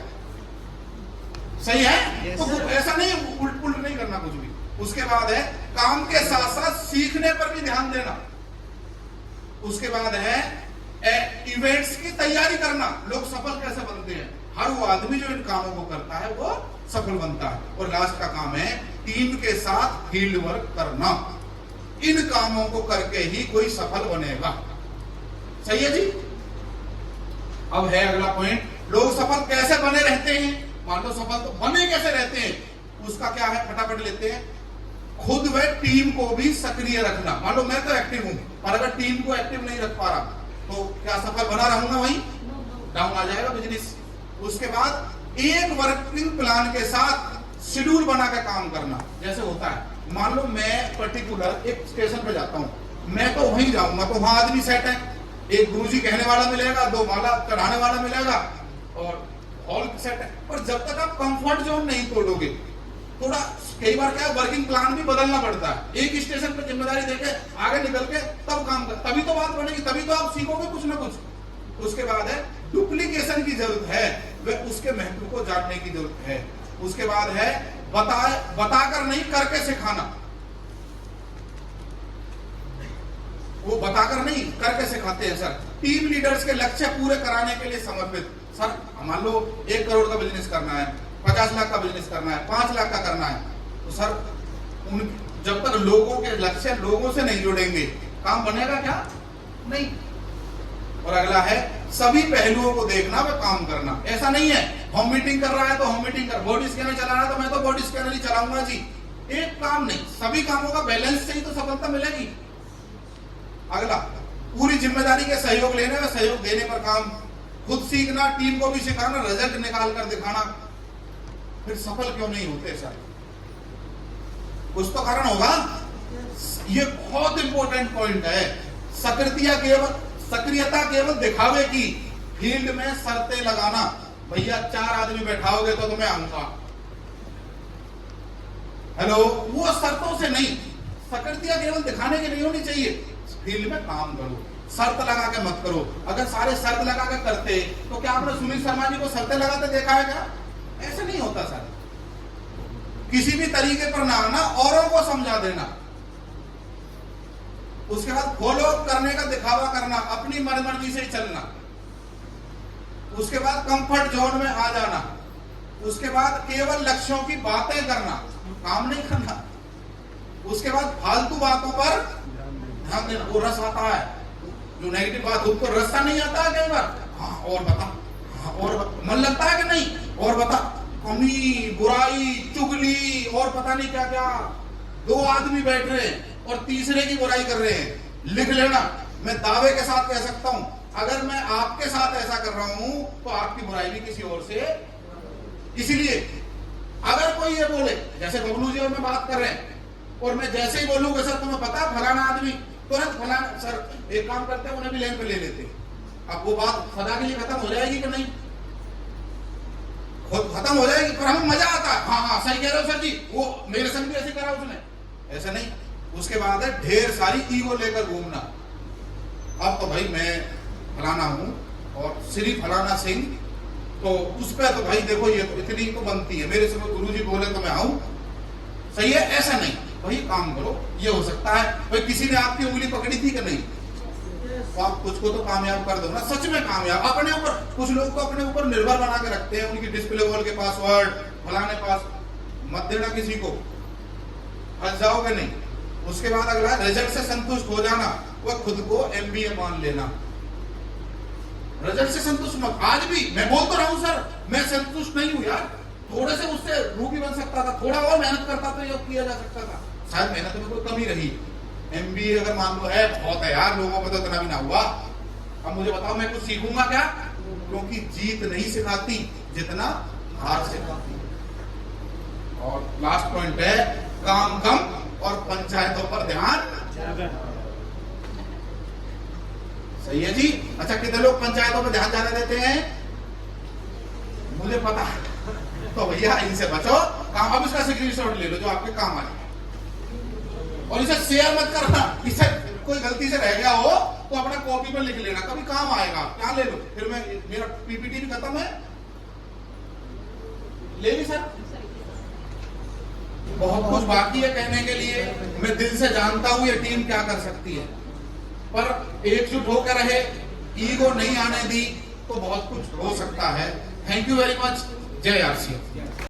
सही है? yes, तो ऐसा नहीं उल्ट पुल्ट नहीं करना कुछ भी। उसके बाद है काम के साथ साथ सीखने पर भी ध्यान देना। उसके बाद है इवेंट्स की तैयारी करना। लोग सफल कैसे बनते हैं? हर वो आदमी जो इन कामों को करता है वो सफल बनता है। और लास्ट का काम है टीम के साथ फील्ड वर्क करना। इन कामों को करके ही कोई सफल बनेगा। सही है जी? अब है अगला पॉइंट, लोग सफल कैसे बने रहते हैं? मान लो सफल तो बने कैसे रहते हैं, उसका क्या है फटाफट लेते हैं। खुद व टीम को भी सक्रिय रखना। मान लो मैं तो एक्टिव हूं, पर अगर टीम को एक्टिव नहीं रख पा रहा तो क्या सफल बना रहूंगा? वहीं डाउन आ जाएगा बिजनेस। उसके बाद एक वर्किंग प्लान के साथ शेड्यूल बना के काम करना। जैसे होता है, मान लो मैं पर्टिकुलर एक स्टेशन पे जाता हूं, मैं तो वहीं जाऊंगा तो वहां आदमी सेट है, एक गुरुजी कहने वाला मिलेगा, 2 माला चढ़ाने वाला मिलेगा और हॉल सेट है। पर जब तक आप कंफर्ट जोन नहीं तोड़ोगे, थोड़ा कई बार क्या वर्किंग प्लान भी बदलना पड़ता है। एक स्टेशन पे जिम्मेदारी देके आगे निकल के तब काम कर, तभी तो बात बनेगी, तभी तो आप सीखोगे कुछ ना कुछ। उसके बाद है डुप्लीकेशन की जरूरत है, वह उसके महत्व को जानने की जरूरत है। उसके बाद है बताकर नहीं करके सिखाना। वो बताकर नहीं करके सिखाते हैं सर। टीम लीडर्स के लक्ष्य पूरे कराने के लिए समर्पित। सर मान लो 1 करोड़ का बिजनेस करना है, 50 लाख का बिजनेस करना है, 5 लाख का करना है, तो सर जब तक लोगों के लक्ष्य लोगों से नहीं जुड़ेंगे काम बनेगा क्या? नहीं। और अगला है सभी पहलुओं को देखना व काम करना। ऐसा नहीं है होम मीटिंग कर रहा है तो होम मीटिंग कर, बॉडी स्कैनर चला रहा है तो मैं तो बॉडी स्कैनर ही चलाऊंगा जी। एक काम नहीं, सभी कामों का बैलेंस से ही तो सफलता मिलेगी। अगला पूरी जिम्मेदारी के सहयोग लेने व सहयोग देने पर काम। खुद सीखना, टीम को भी सिखाना, रिजल्ट निकाल कर दिखाना। फिर सफल क्यों नहीं होते सर? कुछ तो कारण होगा। ये बहुत इंपॉर्टेंट पॉइंट है। सक्रियता केवल दिखावे की, फील्ड में शर्तें लगाना। भैया 4 आदमी बैठाओगे तो तुम्हें आऊंगा, हेलो, वो शर्तों से नहीं, प्रकृतियां केवल दिखाने के नहीं होनी चाहिए। फील्ड में काम करो, शर्त लगा के मत करो। अगर सारे शर्त लगा के करते तो क्या आपने सुनील शर्मा जी को शर्तें लगाते देखा है क्या? ऐसा नहीं होता सर। किसी भी तरीके पर ना आना, औरों को समझा देना, उसके बाद फॉलो करने का दिखावा करना, अपनी मनमर्जी से चलना, उसके बाद कंफर्ट जोन में आ जाना, उसके बाद केवल लक्ष्यों की बातें करना, काम नहीं करना, उसके बाद फालतू बातों पर ध्यान देना। वो रस आता है, जो नेगेटिव बात उसको रस्सा नहीं आता है कई बार। हाँ और बता, हाँ और बता, मन लगता है कि नहीं, और बता, कमी, बुराई, चुगली और पता नहीं क्या क्या। दो आदमी बैठ रहे हैं और तीसरे की बुराई कर रहे हैं, लिख लेना। मैं दावे के साथ कह सकता हूं, अगर मैं आपके साथ ऐसा कर रहा हूं तो आपकी बुराई भी किसी और से। इसीलिए अगर कोई ये बोले, जैसे बबलू जी और मैं बात कर रहे हैं, और मैं जैसे ही बोलूंगा सर तुम्हें पता है फलाना आदमी, तुरंत फलाना सर एक काम करते हैं, उन्हें भी लाइन पे ले लेते। अब वो बात सदा के लिए खत्म हो जाएगी कि नहीं? खत्म हो जाएगी, पर हमें मजा आता है। हाँ हाँ सही कह रहे हो सर जी, वो मेरे संग भी ऐसे करा उसने, ऐसा नहीं। उसके बाद है ढेर सारी ईगो लेकर घूमना। अब तो भाई मैं फलाना हूं और श्री फलाना सिंह, तो उस पर तो भाई देखो ये तो इतनी तो बनती है, मेरे समय गुरुजी बोले तो मैं आऊं, सही है, ऐसा नहीं। वही काम करो, ये हो सकता है भाई किसी ने आपकी उंगली पकड़ी थी कि नहीं, तो आप कुछ को तो कामयाब कर दो ना, सच में कामयाब। अपने ऊपर, कुछ लोग तो अपने ऊपर निर्भर बना के रखते हैं, उनकी डिस्प्ले वॉल के पासवर्ड फलाने पास, मत देना किसी को, फंस जाओगे नहीं। उसके बाद अगला रिजल्ट से संतुष्ट हो जाना, वह खुद को MBA मान लेना। रिजल्ट से संतुष्ट मत। आज भी मैं बोल तो रहा हूं सर, मैं संतुष्ट नहीं हूं यार, थोड़े से उससे रूबी बन सकता था, थोड़ा और मेहनत करता तो ये किया जा सकता था, शायद मेहनत में कोई कमी रही। MBA अगर मान लो है बहुत है यार, लोगों को तो इतना भी ना हुआ। अब मुझे बताओ मैं कुछ सीखूंगा क्या? क्योंकि जीत नहीं सिखाती जितना हार सिखाती। और लास्ट पॉइंट है काम कम और पंचायतों पर ध्यान। सही है जी। अच्छा कितने लोग पंचायतों पर ध्यान ज्यादा देते हैं? मुझे पता, तो भैया इनसे बचो। काम, अब इसका स्क्रीनशॉट ले लो जो आपके काम आए, और इसे शेयर मत करना। इससे कोई गलती से रह गया हो तो अपना कॉपी पर लिख लेना, कभी काम आएगा। क्या ले लो, फिर मैं मेरा PPT भी खत्म है, ले ली सर। बहुत कुछ बाकी है कहने के लिए, मैं दिल से जानता हूं ये टीम क्या कर सकती है, पर एकजुट होकर रहे, ईगो नहीं आने दी तो बहुत कुछ हो सकता है। Thank you very much. जय RCF।